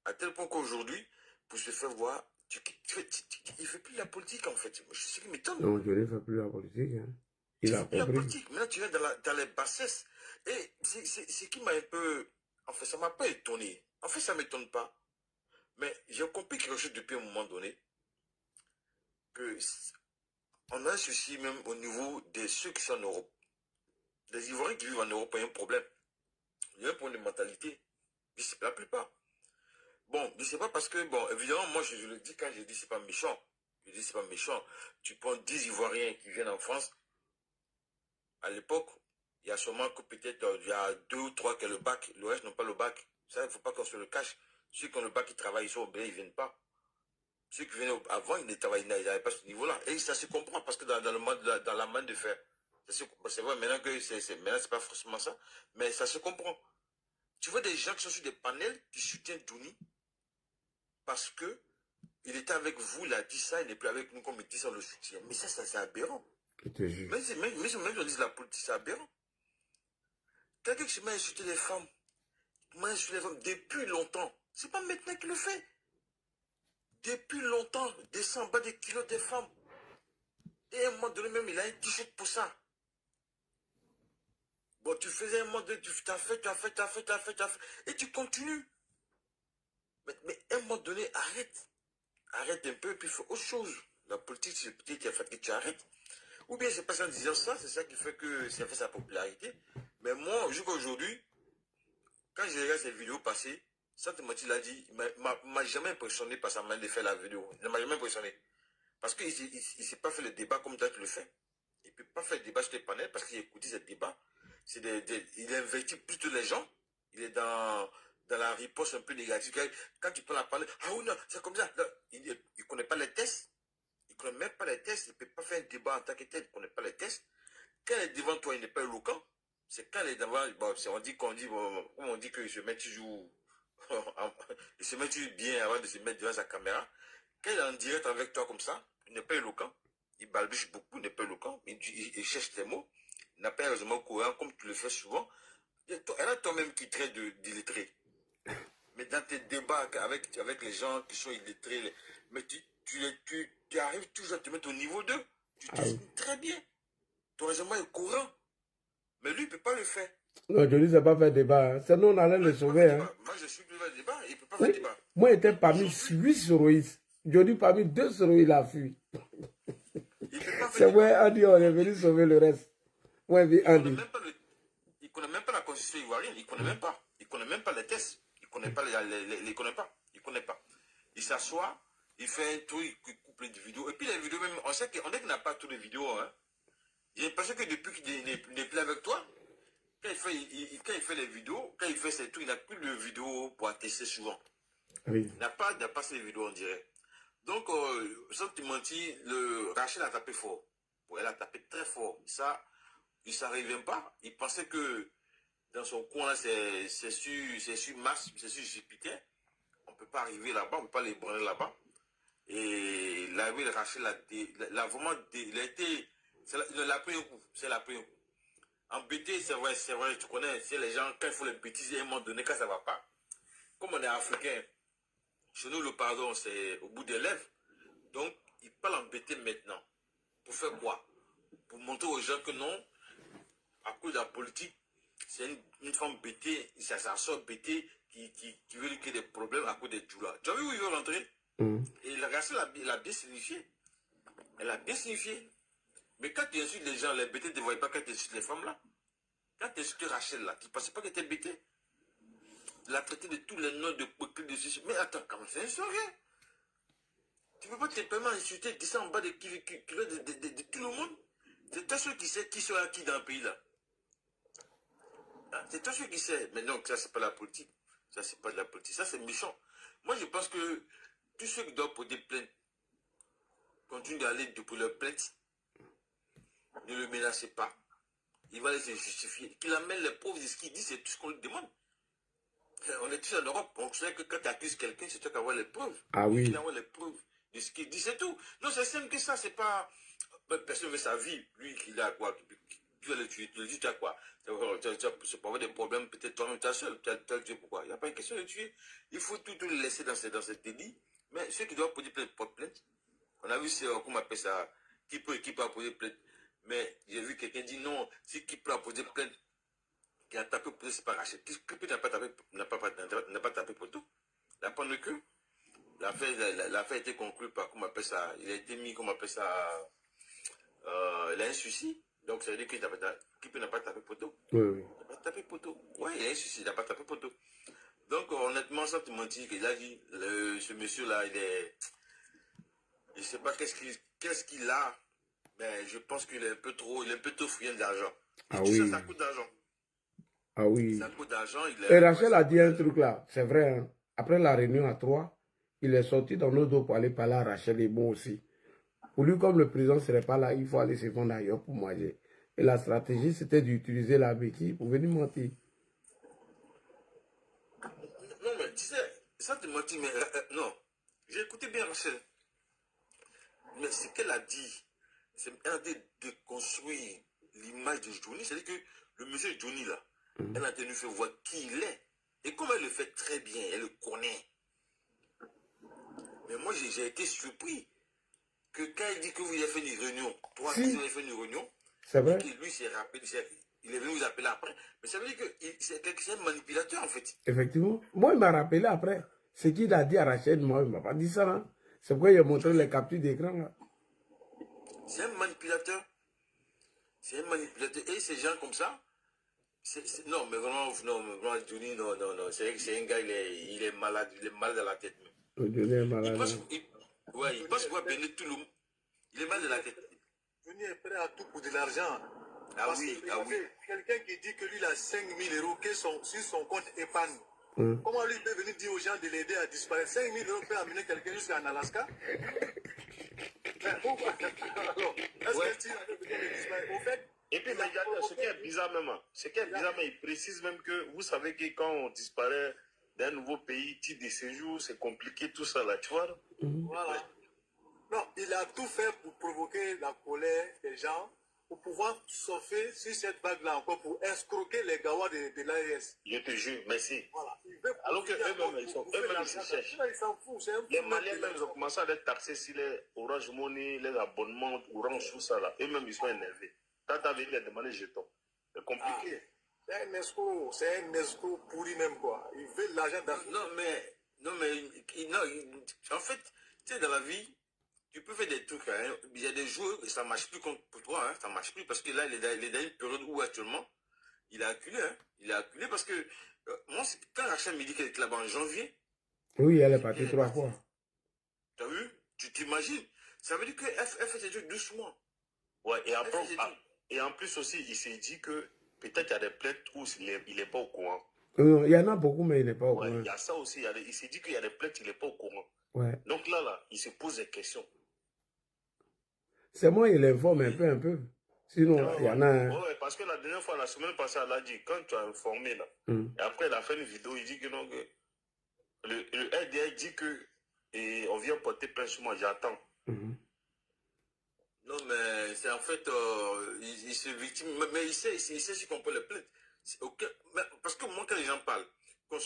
À tel point qu'aujourd'hui, pour se faire voir, il ne fait plus la politique en fait. Je sais qui m'étonne. Non, je ne fais plus la politique. Hein. Il a compris. Maintenant, tu viens dans les bassesses. Et c'est qui m'a un peu... En fait, ça m'a pas étonné. En fait, ça ne m'étonne pas. Mais j'ai compris quelque chose depuis un moment donné. Que on a un souci même au niveau de ceux qui sont en Europe. Les Ivoiriens qui vivent en Europe ont un problème. Il y a un problème de mentalité. La plupart. Bon, je ne sais pas parce que, bon, évidemment, moi, je le dis quand je dis c'est pas méchant. Je dis c'est pas méchant. Tu prends 10 Ivoiriens qui viennent en France. À l'époque, il y a sûrement que peut-être il y a 2 ou 3 qui ont le bac, le reste n'ont pas le bac. Ça, il ne faut pas qu'on se le cache. Ceux qui ont le bac, ils travaillent, ils sont au blé, ils ne viennent pas. Ceux qui venaient avant, ils n'avaient pas ce niveau-là. Et ça se comprend parce que dans la main de fer, c'est vrai, maintenant que c'est pas forcément ça, mais ça se comprend. Tu vois des gens qui sont sur des panels qui soutiennent Douni parce que il était avec vous, il a dit ça, il n'est plus avec nous comme il dit ça, on le soutient. Mais ça c'est aberrant. Même si on dit la politique, c'est aberrant. Quelqu'un qui se met à insulter les femmes, depuis longtemps. C'est pas maintenant qu'il le fait. Depuis longtemps, descend en bas des kilos des femmes. Et à un moment donné, même, il a un t-shirt pour ça. Bon, tu faisais un moment donné, tu as fait. Et tu continues. Mais à un moment donné, arrête. Arrête un peu et puis fais autre chose. La politique, c'est peut-être qui a fait que tu arrêtes. Ou bien c'est pas en disant ça, c'est ça qui fait que ça fait sa popularité. Mais moi, jusqu'à aujourd'hui, quand je regarde ces vidéos passées, Santé-Mati l'a dit, il m'a jamais impressionné par sa manière de faire la vidéo. Il ne m'a jamais impressionné. Parce qu'il ne s'est pas fait le débat comme toi tu le fais. Il ne peut pas faire le débat sur les panels parce qu'il écoute ce débat. Il investit plutôt les gens. Il est dans la riposte un peu négative. Quand tu peux la parler, ah oui, non, c'est comme ça. Là, il ne connaît pas les tests. Il ne connaît même pas les tests. Il ne peut pas faire un débat en tant que tel. Il ne connaît pas les tests. Quand il est devant toi, il n'est pas éloquent. C'est quand il est devant, bon, on dit qu'il se met toujours, il se met toujours bien avant de se mettre devant sa caméra. Quand il est en direct avec toi comme ça, il n'est pas éloquent. Il balbuche beaucoup, il n'est pas éloquent. Il cherche tes mots. Il n'a pas raisonnement courant comme tu le fais souvent. Il y en a toi-même qui traite d'illettré. Mais dans tes débats avec les gens qui sont illettrés, mais tu arrives toujours à te mettre au niveau d'eux. Tu t'exprimes très bien. Ton raisonnement est courant. Mais lui, il ne peut pas le faire. Non, je ne sais pas faire débat. Sinon, on allait le sauver. Hein. Moi, je suis plus faire débat. Il ne peut pas faire débat. Moi, j'étais parmi 8 soroïstes. Je dis parmi 2 soroïstes, il a fui. C'est vrai, Andy, on est venu sauver le reste. Moi, Andy. Il ne connaît même pas la constitution ivoirienne. Il ne connaît même pas. Il ne connaît même pas les tests. Il ne connaît pas il connaît pas. Il s'assoit, il fait un truc, il coupe les vidéos. Et puis les vidéos même, on sait qu'il n'a pas toutes les vidéos. Hein. J'ai l'impression que depuis qu'il n'est plus avec toi, quand il fait les vidéos, quand il fait ces trucs, il n'a plus de vidéos pour attester souvent. Oui. Il n'a pas ces vidéos, on dirait. Donc, sans te mentir, Rachel a tapé fort. Elle a tapé très fort. Ça, il ne s'arrivait pas. Il pensait que dans son coin, c'est sur Mars, c'est sur Jupiter. On ne peut pas arriver là-bas, on ne peut pas les branler là-bas. Et l'arrivée de Rachel, vraiment, il a été, il l'a pris un coup, c'est la pris un coup. Embêté, c'est vrai, tu connais, c'est les gens, quand il faut les bêtiser à un moment donné, quand ça ne va pas. Comme on est africain, chez nous, le pardon, c'est au bout des lèvres. Donc, il parle embêté maintenant. Pour faire quoi? Pour montrer aux gens que non, à cause de la politique, c'est une femme bêtée, ça sort bêtée, qui veut lui créer des problèmes à cause des djoulas. Tu as vu où il veut rentrer? Et la Rachel a bien signifié. Elle a bien signifié. Mais quand tu insultes les gens, les bêtés ne te voient pas quand tu insultes les femmes là. Quand tu insultes Rachel là, tu ne pensais pas qu'elle était bêtée? Elle a traité de tous les noms de coquilles de ceci. Mais attends, comment c'est sérieux? Tu ne peux pas te permettre d'insulter, de ça en bas de tout le monde. C'est toi celui qui sait qui sera qui dans le pays là. Hein? C'est toi celui qui sait. Mais non, ça c'est pas la politique. Ça c'est pas de la politique. Ça c'est méchant. Moi je pense que tous ceux qui doivent poser plainte continuent d'aller pour leur plainte. Ne le menacez pas. Il va laisser justifier. Qu'il amène les preuves de ce qu'il dit, c'est tout ce qu'on lui demande. On est tous en Europe. On sait que quand tu accuses quelqu'un, c'est toi qui avoir les preuves. Ah oui. Il avoir les preuves de ce qu'il dit, c'est tout. Non, c'est simple que ça, c'est pas. Personne veut sa vie. Lui, il a quoi? Tu vas le tuer. Tu le dis, tu as quoi? Tu peux avoir des problèmes, peut-être toi-même, tu as seul. Tu as le tuer pourquoi? Il n'y a pas une question de tuer. Il faut tout le laisser dans cette délit. Mais ceux qui doivent poser plainte, portent plainte. On a vu, comment on appelle ça, qui peut poser plainte. Mais j'ai vu quelqu'un dire non, si qui peut poser plainte, qui a tapé pour c'est pas racheté. Qui peut n'a pas tapé pour tout. La prendre que l'affaire a été conclue par, comment on appelle ça, il a été mis, comment on appelle ça, il a un suicide. Donc ça veut dire qui peut n'a pas tapé pour tout. Oui. Il n'a pas tapé pour tout. Oui, il a un suicide, il n'a pas tapé pour tout. Donc honnêtement, sans te mentir, qu'il a dit, ce monsieur-là, il est. Je ne sais pas qu'est-ce qu'il a, mais je pense qu'il est un peu trop friand d'argent. Ah tout oui. Ça coûte d'argent. Ah oui. Ça coûte d'argent. Et Rachel a dit un truc là, c'est vrai. Hein? Après la réunion à 3, il est sorti dans nos dos pour aller parler à Rachel et moi aussi. Pour lui, comme le président ne serait pas là, il faut aller se vendre ailleurs pour manger. Et la stratégie, c'était d'utiliser la béquille pour venir mentir. Non, mais tu sais, ça te mentir, mais non. J'ai écouté bien Rachel. Mais ce qu'elle a dit, c'est de construire l'image de Johnny. C'est-à-dire que le monsieur Johnny, là, elle a tenu faire voir qui il est. Et comme elle le fait très bien, elle le connaît. Mais moi, j'ai été surpris que quand il dit que vous avez fait une réunion, toi, vous avez fait une réunion, c'est vrai. Et lui s'est rappelé, il est venu vous appeler après. Mais ça veut dire que c'est un manipulateur, en fait. Effectivement. Moi, il m'a rappelé après. Ce qu'il a dit à Rachel, moi, il ne m'a pas dit ça. Hein? C'est pourquoi il a montré les captures d'écran. C'est un manipulateur. C'est un manipulateur. Et ces gens comme ça, non, mais vraiment, Johnny, non. C'est un gars, il est malade à la tête. Johnny est malade. Il pense qu'il va bénir tout le monde. Il est malade de la tête. Johnny est prêt à tout pour de l'argent. Ah oui. Quelqu'un qui dit que lui, il a 5 000 € sur son compte épargne. Comment lui peut venir dire aux gens de l'aider à disparaître? 5 000 € peut amener quelqu'un jusqu'en Alaska? Alors, est-ce que tu as besoin de disparaître? Au fait, et puis, mais ce qui est bizarre même, il précise même que vous savez que quand on disparaît d'un nouveau pays, titre de séjour, c'est compliqué tout ça là, tu vois? Voilà. Non, il a tout fait pour provoquer la colère des gens, pour pouvoir surfer sur cette vague-là encore, pour escroquer les gawas de l'AES. Je te jure, merci. Voilà. Alors qu'eux-mêmes, ils se cherchent. Ils s'en foutent. Les Maliens même, ils ont commencé à être taxés sur les Orange Money, les abonnements, Orange, tout ça là. Eux-mêmes, ils sont énervés. Quand tu avais demandé jetons, c'est compliqué. C'est un escroc pourri même quoi. Il veut l'argent d'argent. En fait, tu sais, dans la vie, tu peux faire des trucs. Hein. Il y a des jours, ça ne marche plus pour toi. Hein. Ça ne marche plus parce que là, il est dans une période où actuellement, il a acculé. Hein. Il a acculé parce que moi, quand Rachel me dit qu'elle était là-bas en janvier. Oui, elle est partie 3 fois. Tu as vu? Tu t'imagines? Ça veut dire qu'elle fait ses trucs doucement. Ouais, et en plus aussi, il s'est dit que peut-être il y a des plaintes où il n'est pas au courant. Il y en a beaucoup, mais il n'est pas au courant. Il y a ça aussi. Il s'est dit qu'il y a des plaintes, il n'est pas au courant. Ouais. Donc là, il se pose des questions. C'est moi, il informe un peu. Sinon, il y en a un. Ouais, parce que la dernière fois, la semaine passée, elle a dit, quand tu as informé là, et après elle a fait une vidéo, il dit que non, que le RDR dit que et on vient porter plainte sur moi, j'attends. Non, mais c'est en fait, il se victime, mais il sait ce qu'on peut le plaindre. Parce que moi, quand les gens parlent, quand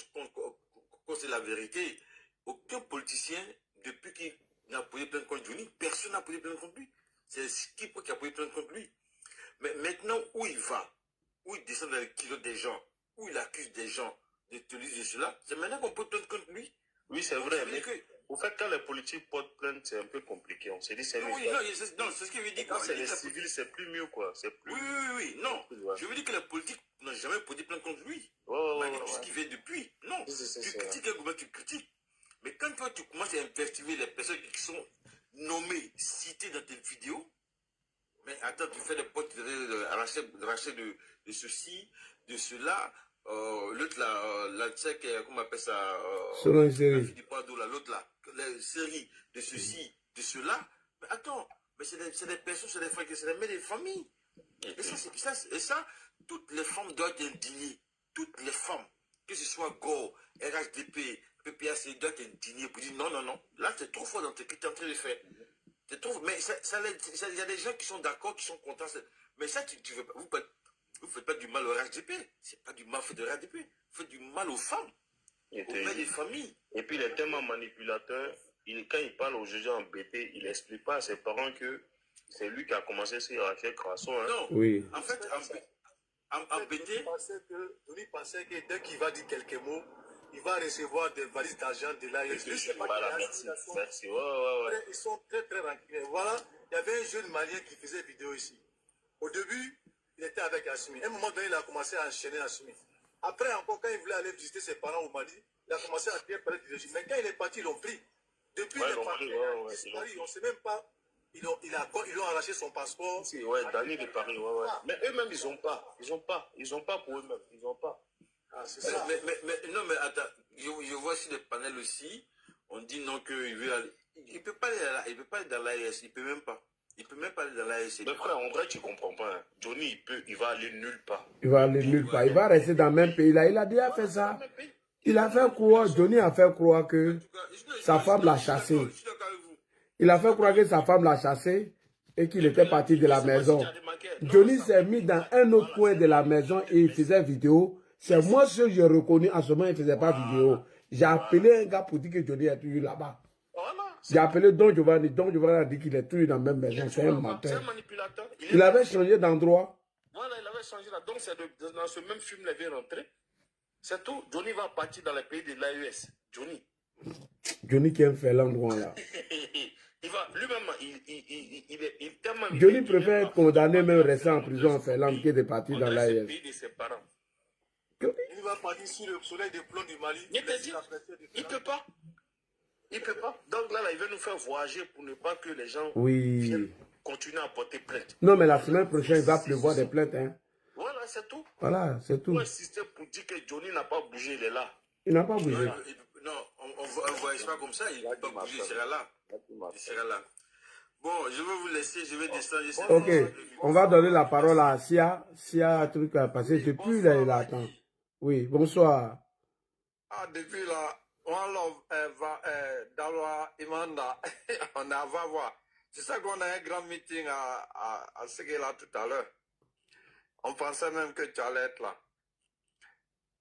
c'est la vérité, aucun politicien, depuis qu'il n'a posé plainte contre Johnny, personne n'a posé plainte contre lui. C'est Skip qui a posé plainte contre lui. Mais maintenant, où il va, où il descend dans les kilos des gens, où il accuse des gens de tenir de cela, c'est maintenant qu'on peut plaindre contre lui. Oui, c'est vrai, mais au fait, quand les politiques portent plainte, c'est un peu compliqué. On s'est dit, c'est non, c'est ce que veut dire. Quand c'est les civils, c'est plus mieux, quoi. C'est plus... Oui, non. Je veux dire que les politiques n'ont jamais posé plainte contre lui. Malgré tout ce qu'il fait depuis. Non. Tu critiques un gouvernement, tu critiques. Mais quand toi, tu commences à investiguer les personnes qui sont nommées, citées dans tes vidéos, mais attends, tu fais des potes, rachat de ceci, de cela. L'autre là, la tchèque, comment on appelle ça, selon une série. la fille du Pado, l'autre là, la série de ceci, de cela. Mais attends, mais c'est des personnes, c'est des frères, c'est des mères des familles. Et ça, toutes les femmes doivent être indignées. Toutes les femmes, que ce soit Go, RHDP, PPAC, doivent être indignées pour dire non, là c'est trop fort dans ce que tu es en train de faire. C'est trop, mais il y a des gens qui sont d'accord, qui sont contents. Mais ça, tu veux pas, vous ne faites pas du mal au RHDP. C'est pas du mal fait de RHDP. Vous faites du mal aux femmes, aux mères des familles. Et puis il est tellement manipulateur. Quand il parle aux juges embêtés, il n'explique pas à ses parents que c'est lui qui a commencé ce rachat Crasso. Hein. Non, oui. En fait, embêté. Tony pensait que dès qu'il va dire quelques mots, il va recevoir des valises d'argent de l'AIS. Voilà, merci. Ouais. Ils sont très rancuniers. Voilà, il y avait un jeune Malien qui faisait vidéo ici. Au début, il était avec Assumi. À un moment donné, il a commencé à enchaîner Assumi. Après, encore, quand il voulait aller visiter ses parents au Mali, il a commencé à tirer parler du régime. Mais quand il est parti, ils l'ont pris. Depuis, il est parti, il disparu. On ne sait même pas. Ils ont arraché son passeport. Dani de Paris, Mais eux-mêmes, ils n'ont pas pour eux-mêmes. Ils n'ont pas. Ah, c'est ça. Mais attends, je vois sur les panels aussi, on dit non qu'il veut aller. Il peut pas aller dans l'AES, il peut même pas. Il peut même pas aller dans l'AES. Mais frère, en vrai, tu comprends pas. Hein. Johnny, il va aller nulle part. Il va aller nulle part. Il va rester dans le même pays là. Il a déjà fait ça. Il a fait croire, Johnny a fait croire que sa femme l'a chassé. Il a fait croire que sa femme l'a chassé et qu'il était parti de la maison. Johnny s'est mis dans un autre coin de la maison et il faisait vidéo. C'est moi ce que j'ai reconnu en ce moment, il ne faisait pas vidéo. J'ai appelé un gars pour dire que Johnny est toujours là-bas. J'ai appelé Don Giovanni. Don Giovanni a dit qu'il est toujours dans la même maison. C'est un menteur. Il avait changé d'endroit. Voilà, il avait changé là. Donc c'est dans ce même film, il vient rentrer. C'est tout. Johnny va partir dans les pays de l'AES. Johnny qui aime faire l'endroit là. Il va lui-même, il est tellement... Johnny préfère être condamné, même rester en prison en Finlande, que de partir dans l'AES. Il va partir sur le soleil de plomb du Mali. Il peut pas. Donc là, il va nous faire voyager pour ne pas que les gens viennent continuer à porter plainte. Non, mais la semaine prochaine, il va pleuvoir des plaintes. Hein. Voilà, c'est tout. Voilà, c'est tout. Pour insister pour dire que Johnny n'a pas bougé, il est là. Il n'a pas bougé. Non, on ne voyage pas comme ça, il ne peut pas bouger, il sera là. Il sera là. Bon, je vais vous laisser, je vais descendre. Ok, on va donner la parole à Sia. Sia a un truc à passer depuis là, il attend. Oui, bonsoir. Ah, depuis là, One Love Dalwa Imanda, on va voir. C'est ça qu'on a un grand meeting à Seguela tout à l'heure. On pensait même que tu allais être là.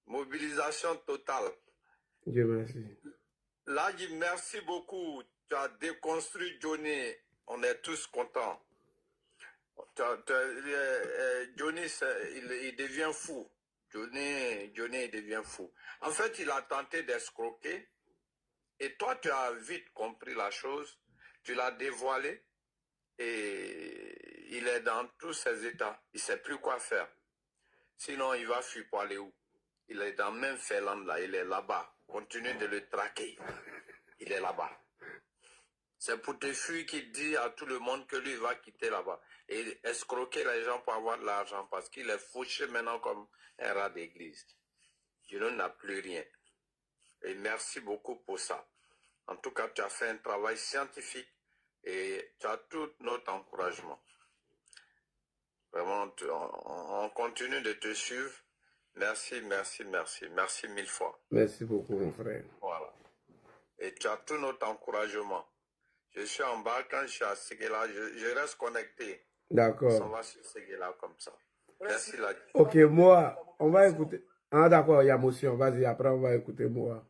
Mobilisation totale. Dieu merci. Là, je dis merci beaucoup. Tu as déconstruit Johnny. On est tous contents. Johnny, il devient fou. Johnny, il devient fou. En fait, il a tenté d'escroquer. Et toi, tu as vite compris la chose. Tu l'as dévoilé. Et il est dans tous ses états. Il ne sait plus quoi faire. Sinon, il va fuir pour aller où? Il est dans le même Finlande là. Il est là-bas. Continue de le traquer. Il est là-bas. C'est pour te fuir qu'il dit à tout le monde que lui va quitter là-bas. Et escroquer les gens pour avoir de l'argent parce qu'il est fauché maintenant comme un rat d'église. Dieu n'a plus rien. Et merci beaucoup pour ça. En tout cas, tu as fait un travail scientifique et tu as tout notre encouragement. Vraiment, on continue de te suivre. Merci, merci, merci. Merci 1000 fois. Merci beaucoup, mon frère. Voilà. Et tu as tout notre encouragement. Je suis en bas, quand je suis à Séguéla, je reste connecté. On D'accord. va sur Séguéla comme ça. Merci, Ladji. Ok, moi, on va écouter. Ah, d'accord, il y a motion. Vas-y, après, on va écouter moi.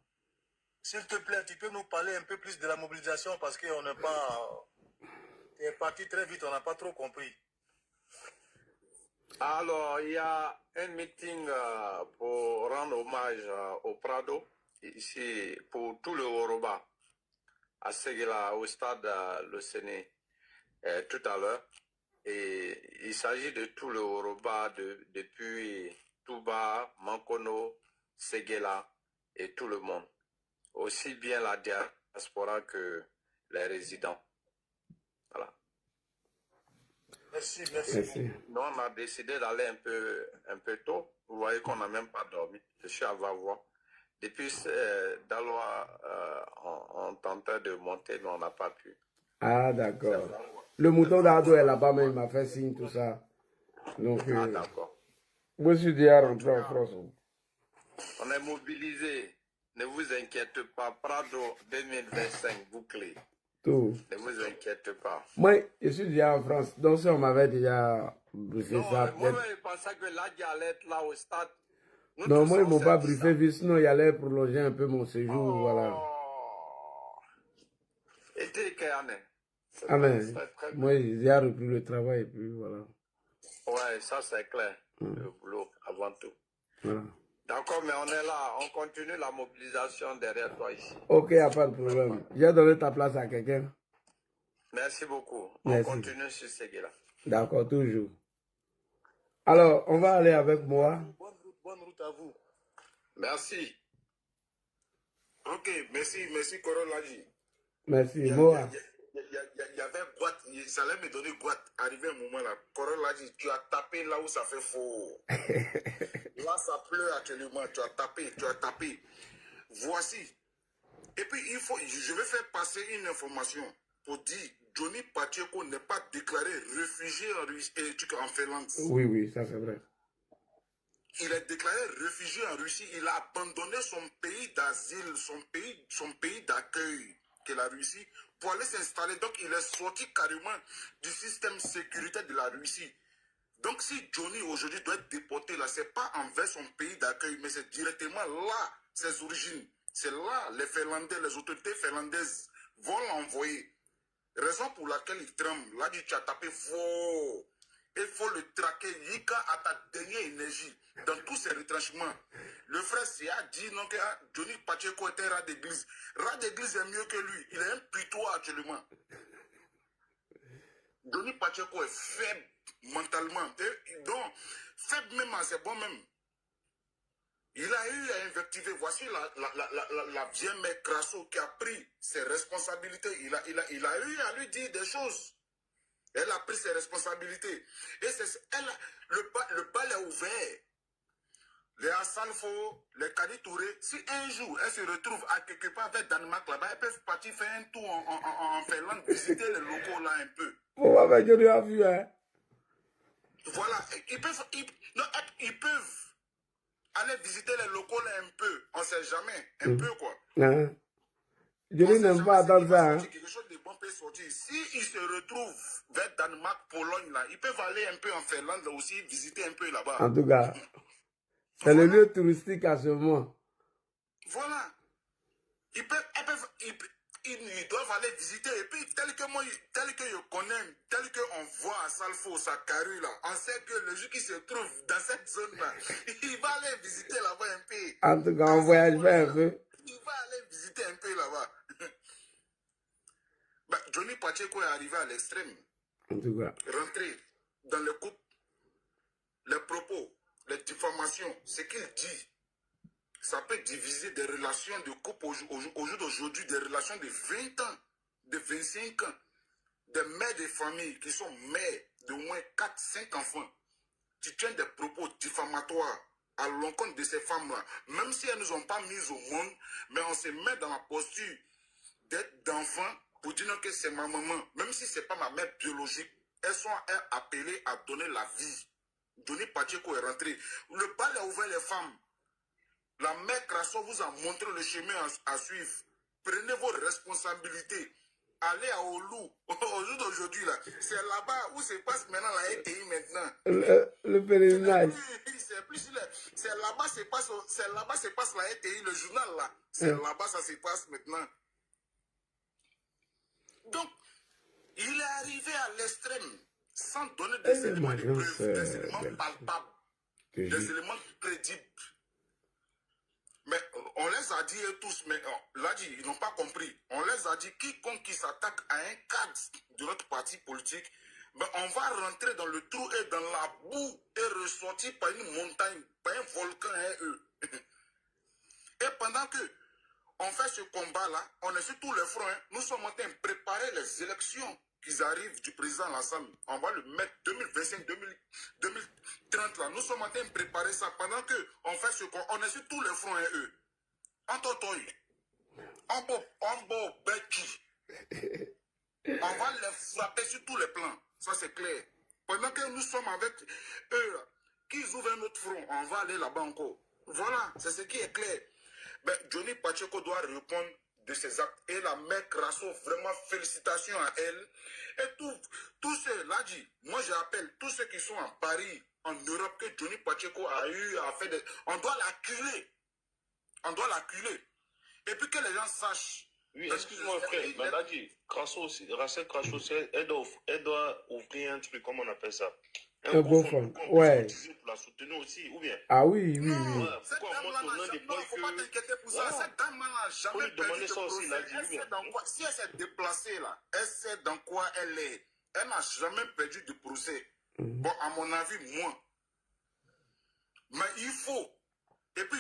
S'il te plaît, tu peux nous parler un peu plus de la mobilisation parce qu'on n'est pas... Tu es parti très vite, on n'a pas trop compris. Alors, il y a un meeting pour rendre hommage au Prado, ici, pour tout le Yoruba, à Séguéla, au stade Le Séné, tout à l'heure. Et il s'agit de tout le Yoruba, depuis Touba, Mankono, Séguéla et tout le monde. Aussi bien la diaspora que les résidents. Voilà. Merci, merci. Merci. Nous, on a décidé d'aller un peu tôt. Vous voyez qu'on n'a même pas dormi. Je suis à Vavois. Depuis Daloa, on tentait de monter, mais on n'a pas pu. Ah, d'accord. Le mouton d'Ado est là-bas, mais il m'a fait signe, tout ça. Donc, Ah, d'accord. moi, je suis déjà rentré en France. On est mobilisé. Ne vous inquiétez pas. Prado 2025 bouclé. Tout. Ne vous inquiétez pas. Moi, je suis déjà en France. Donc, si on m'avait déjà briefé Non, ça, moi, peut-être. je pensais que Ladji allait être là au stade. Nous Non, tous, moi, ils on m'ont s'est pas dit briefé, ça. vu, sinon, il allait prolonger un peu mon séjour, voilà. Et t'es Kéane. Amen. Moi, j'ai déjà repris le travail, et puis voilà. Ouais, ça c'est clair. Le boulot, avant tout. Voilà. D'accord, mais on est là. On continue la mobilisation derrière toi ici. Ok, il n'y a pas de problème. J'ai donné ta place à quelqu'un. Merci beaucoup. Merci. On continue sur Séguéla. D'accord, toujours. Alors, on va aller avec moi. Bonne route à vous. Merci. Ok, merci Koro Ladji. Merci, Il y moi. avait Guat, ça allait me donner Guat. Arrivé un moment là, Koro Ladji, tu as tapé là où ça fait faux. Là, ça pleut actuellement, tu as tapé. Voici. Et puis, je vais faire passer une information pour dire Johnny Pacheco n'est pas déclaré réfugié en Finlande. Oui, ça c'est vrai. Il est déclaré réfugié en Russie. Il a abandonné son pays d'asile, son pays d'accueil, qui est la Russie, pour aller s'installer. Donc, il est sorti carrément du système sécuritaire de la Russie. Donc, si Johnny aujourd'hui doit être déporté là, c'est pas envers son pays d'accueil, mais c'est directement là, ses origines. C'est là, les Finlandais, les autorités finlandaises vont l'envoyer. Raison pour laquelle il tremble. Là, tu as tapé faux. Il faut le traquer. Yika à ta dernière énergie dans tous ces retranchements. Le frère Sia dit non que Johnny Pacheco était rat d'église. Rat d'église est mieux que lui. Il est un putois actuellement. Johnny Pacheco est faible mentalement. Et donc, faible même à ses bons même. Il a eu à invectiver. Voici la vieille mère Crasso qui a pris ses responsabilités. Il a eu à lui dire des choses. Elle a pris ses responsabilités. Et le bal est ouvert. Les Assalfo, les Kadi Touré, si un jour elle se retrouve à quelque part avec Danemark là-bas, elles peuvent partir faire un tour en Finlande, visiter les locaux là un peu. Bon, ben, Johnny a vu, hein. Voilà. Ils peuvent aller visiter les locaux là un peu. On ne sait jamais. Un peu quoi. Hein? Johnny n'aime pas attendre ça, hein. Quelque chose de bon peut sortir. S'ils se retrouvent vers Danemark, Pologne là, ils peuvent aller un peu en Finlande là aussi, visiter un peu là-bas. En tout cas, c'est le lieu touristique à ce moment. Voilà. Ils doivent aller visiter. Et puis, tel que je connais, tel qu'on voit à Salfo, sa carrure là, on sait que le jour qui se trouve dans cette zone-là, il va aller visiter là-bas un peu. En tout cas, on voyage un peu. Il va aller visiter un peu là-bas. Bah, Johnny Pacheco est arrivé à l'extrême. En tout cas. Rentrer dans le couple, les propos, les diffamations, ce qu'il dit, ça peut diviser des relations de couple au jour d'aujourd'hui, des relations de 20 ans, de 25 ans, des mères de famille qui sont mères d'au moins 4-5 enfants. Tu tiens des propos diffamatoires à l'encontre de ces femmes-là, même si elles ne nous ont pas mises au monde, mais on se met dans la posture d'être d'enfant pour dire que c'est ma maman, même si ce n'est pas ma mère biologique, elles sont appelées à donner la vie. Johnny Pacheco est rentré. Le bal a ouvert les femmes. La mère Crasso vous a montré le chemin à suivre. Prenez vos responsabilités. Allez à Oulu. Au jour d'aujourd'hui, là, c'est là-bas où se passe maintenant la ETI maintenant. Le pèlerinage. C'est là-bas se passe la ETI, le journal là. C'est là-bas ça se passe maintenant. Donc, il est arrivé à l'extrême sans donner des éléments de preuve, des éléments palpables, des éléments crédibles. Mais on les a dit tous, mais là dit, ils n'ont pas compris. On les a dit, quiconque qui s'attaque à un cadre de notre parti politique, ben on va rentrer dans le trou et dans la boue et ressortir par une montagne, par un volcan, eux. Et pendant que on fait ce combat-là, on est sur tous les fronts, nous sommes en train de préparer les élections qui arrivent du président Lassane. On va le mettre 2025, 2030 là. Nous sommes en train de préparer ça pendant que on fait ce combat. On est sur tous les fronts, eux. En totoy, en beau Becky. On va les frapper sur tous les plans. Ça c'est clair. Pendant que nous sommes avec eux, qu'ils ouvrent un autre front, on va aller là-bas encore. Voilà, c'est ce qui est clair. Ben, Johnny Pacheco doit répondre de ses actes. Et la mère Crasso, vraiment félicitations à elle. Et tous ceux, là dit, moi j'appelle tous ceux qui sont à Paris, en Europe, que Johnny Pacheco a eu à faire des... On doit l'acculer. On doit l'acculer. Et puis que les gens sachent. Oui, excuse-moi frère, mais là dit, Rachel Crasso, elle doit ouvrir un truc, comment on appelle ça? Un beau fond, ouais. Pour la soutenir aussi, ou bien? Ah oui, oui, non, oui. cette dame-là, non, faut pas t'inquiéter pour ça. Cette dame-là n'a jamais perdu de procès. Elle sait dans quoi, si elle s'est déplacée là, elle sait dans quoi elle est. Elle n'a jamais perdu de procès. Bon, à mon avis, moi. Mais il faut. Et puis,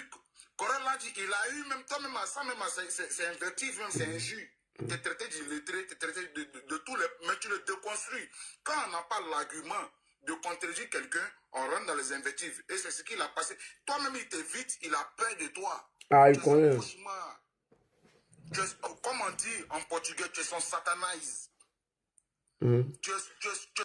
Corel l'a dit, il a eu même toi-même, ça même, c'est invectif, même, c'est injure. Tu es traité d'illettré, tu es traité de tous les... Mais tu le déconstruis. Quand on n'a pas l'argument de contredire quelqu'un, on rentre dans les invectives. Et c'est ce qu'il a passé. Toi-même, il t'évite, il a peur de toi. Ah, il connaît. Comme on dit en portugais, tu es son satanise.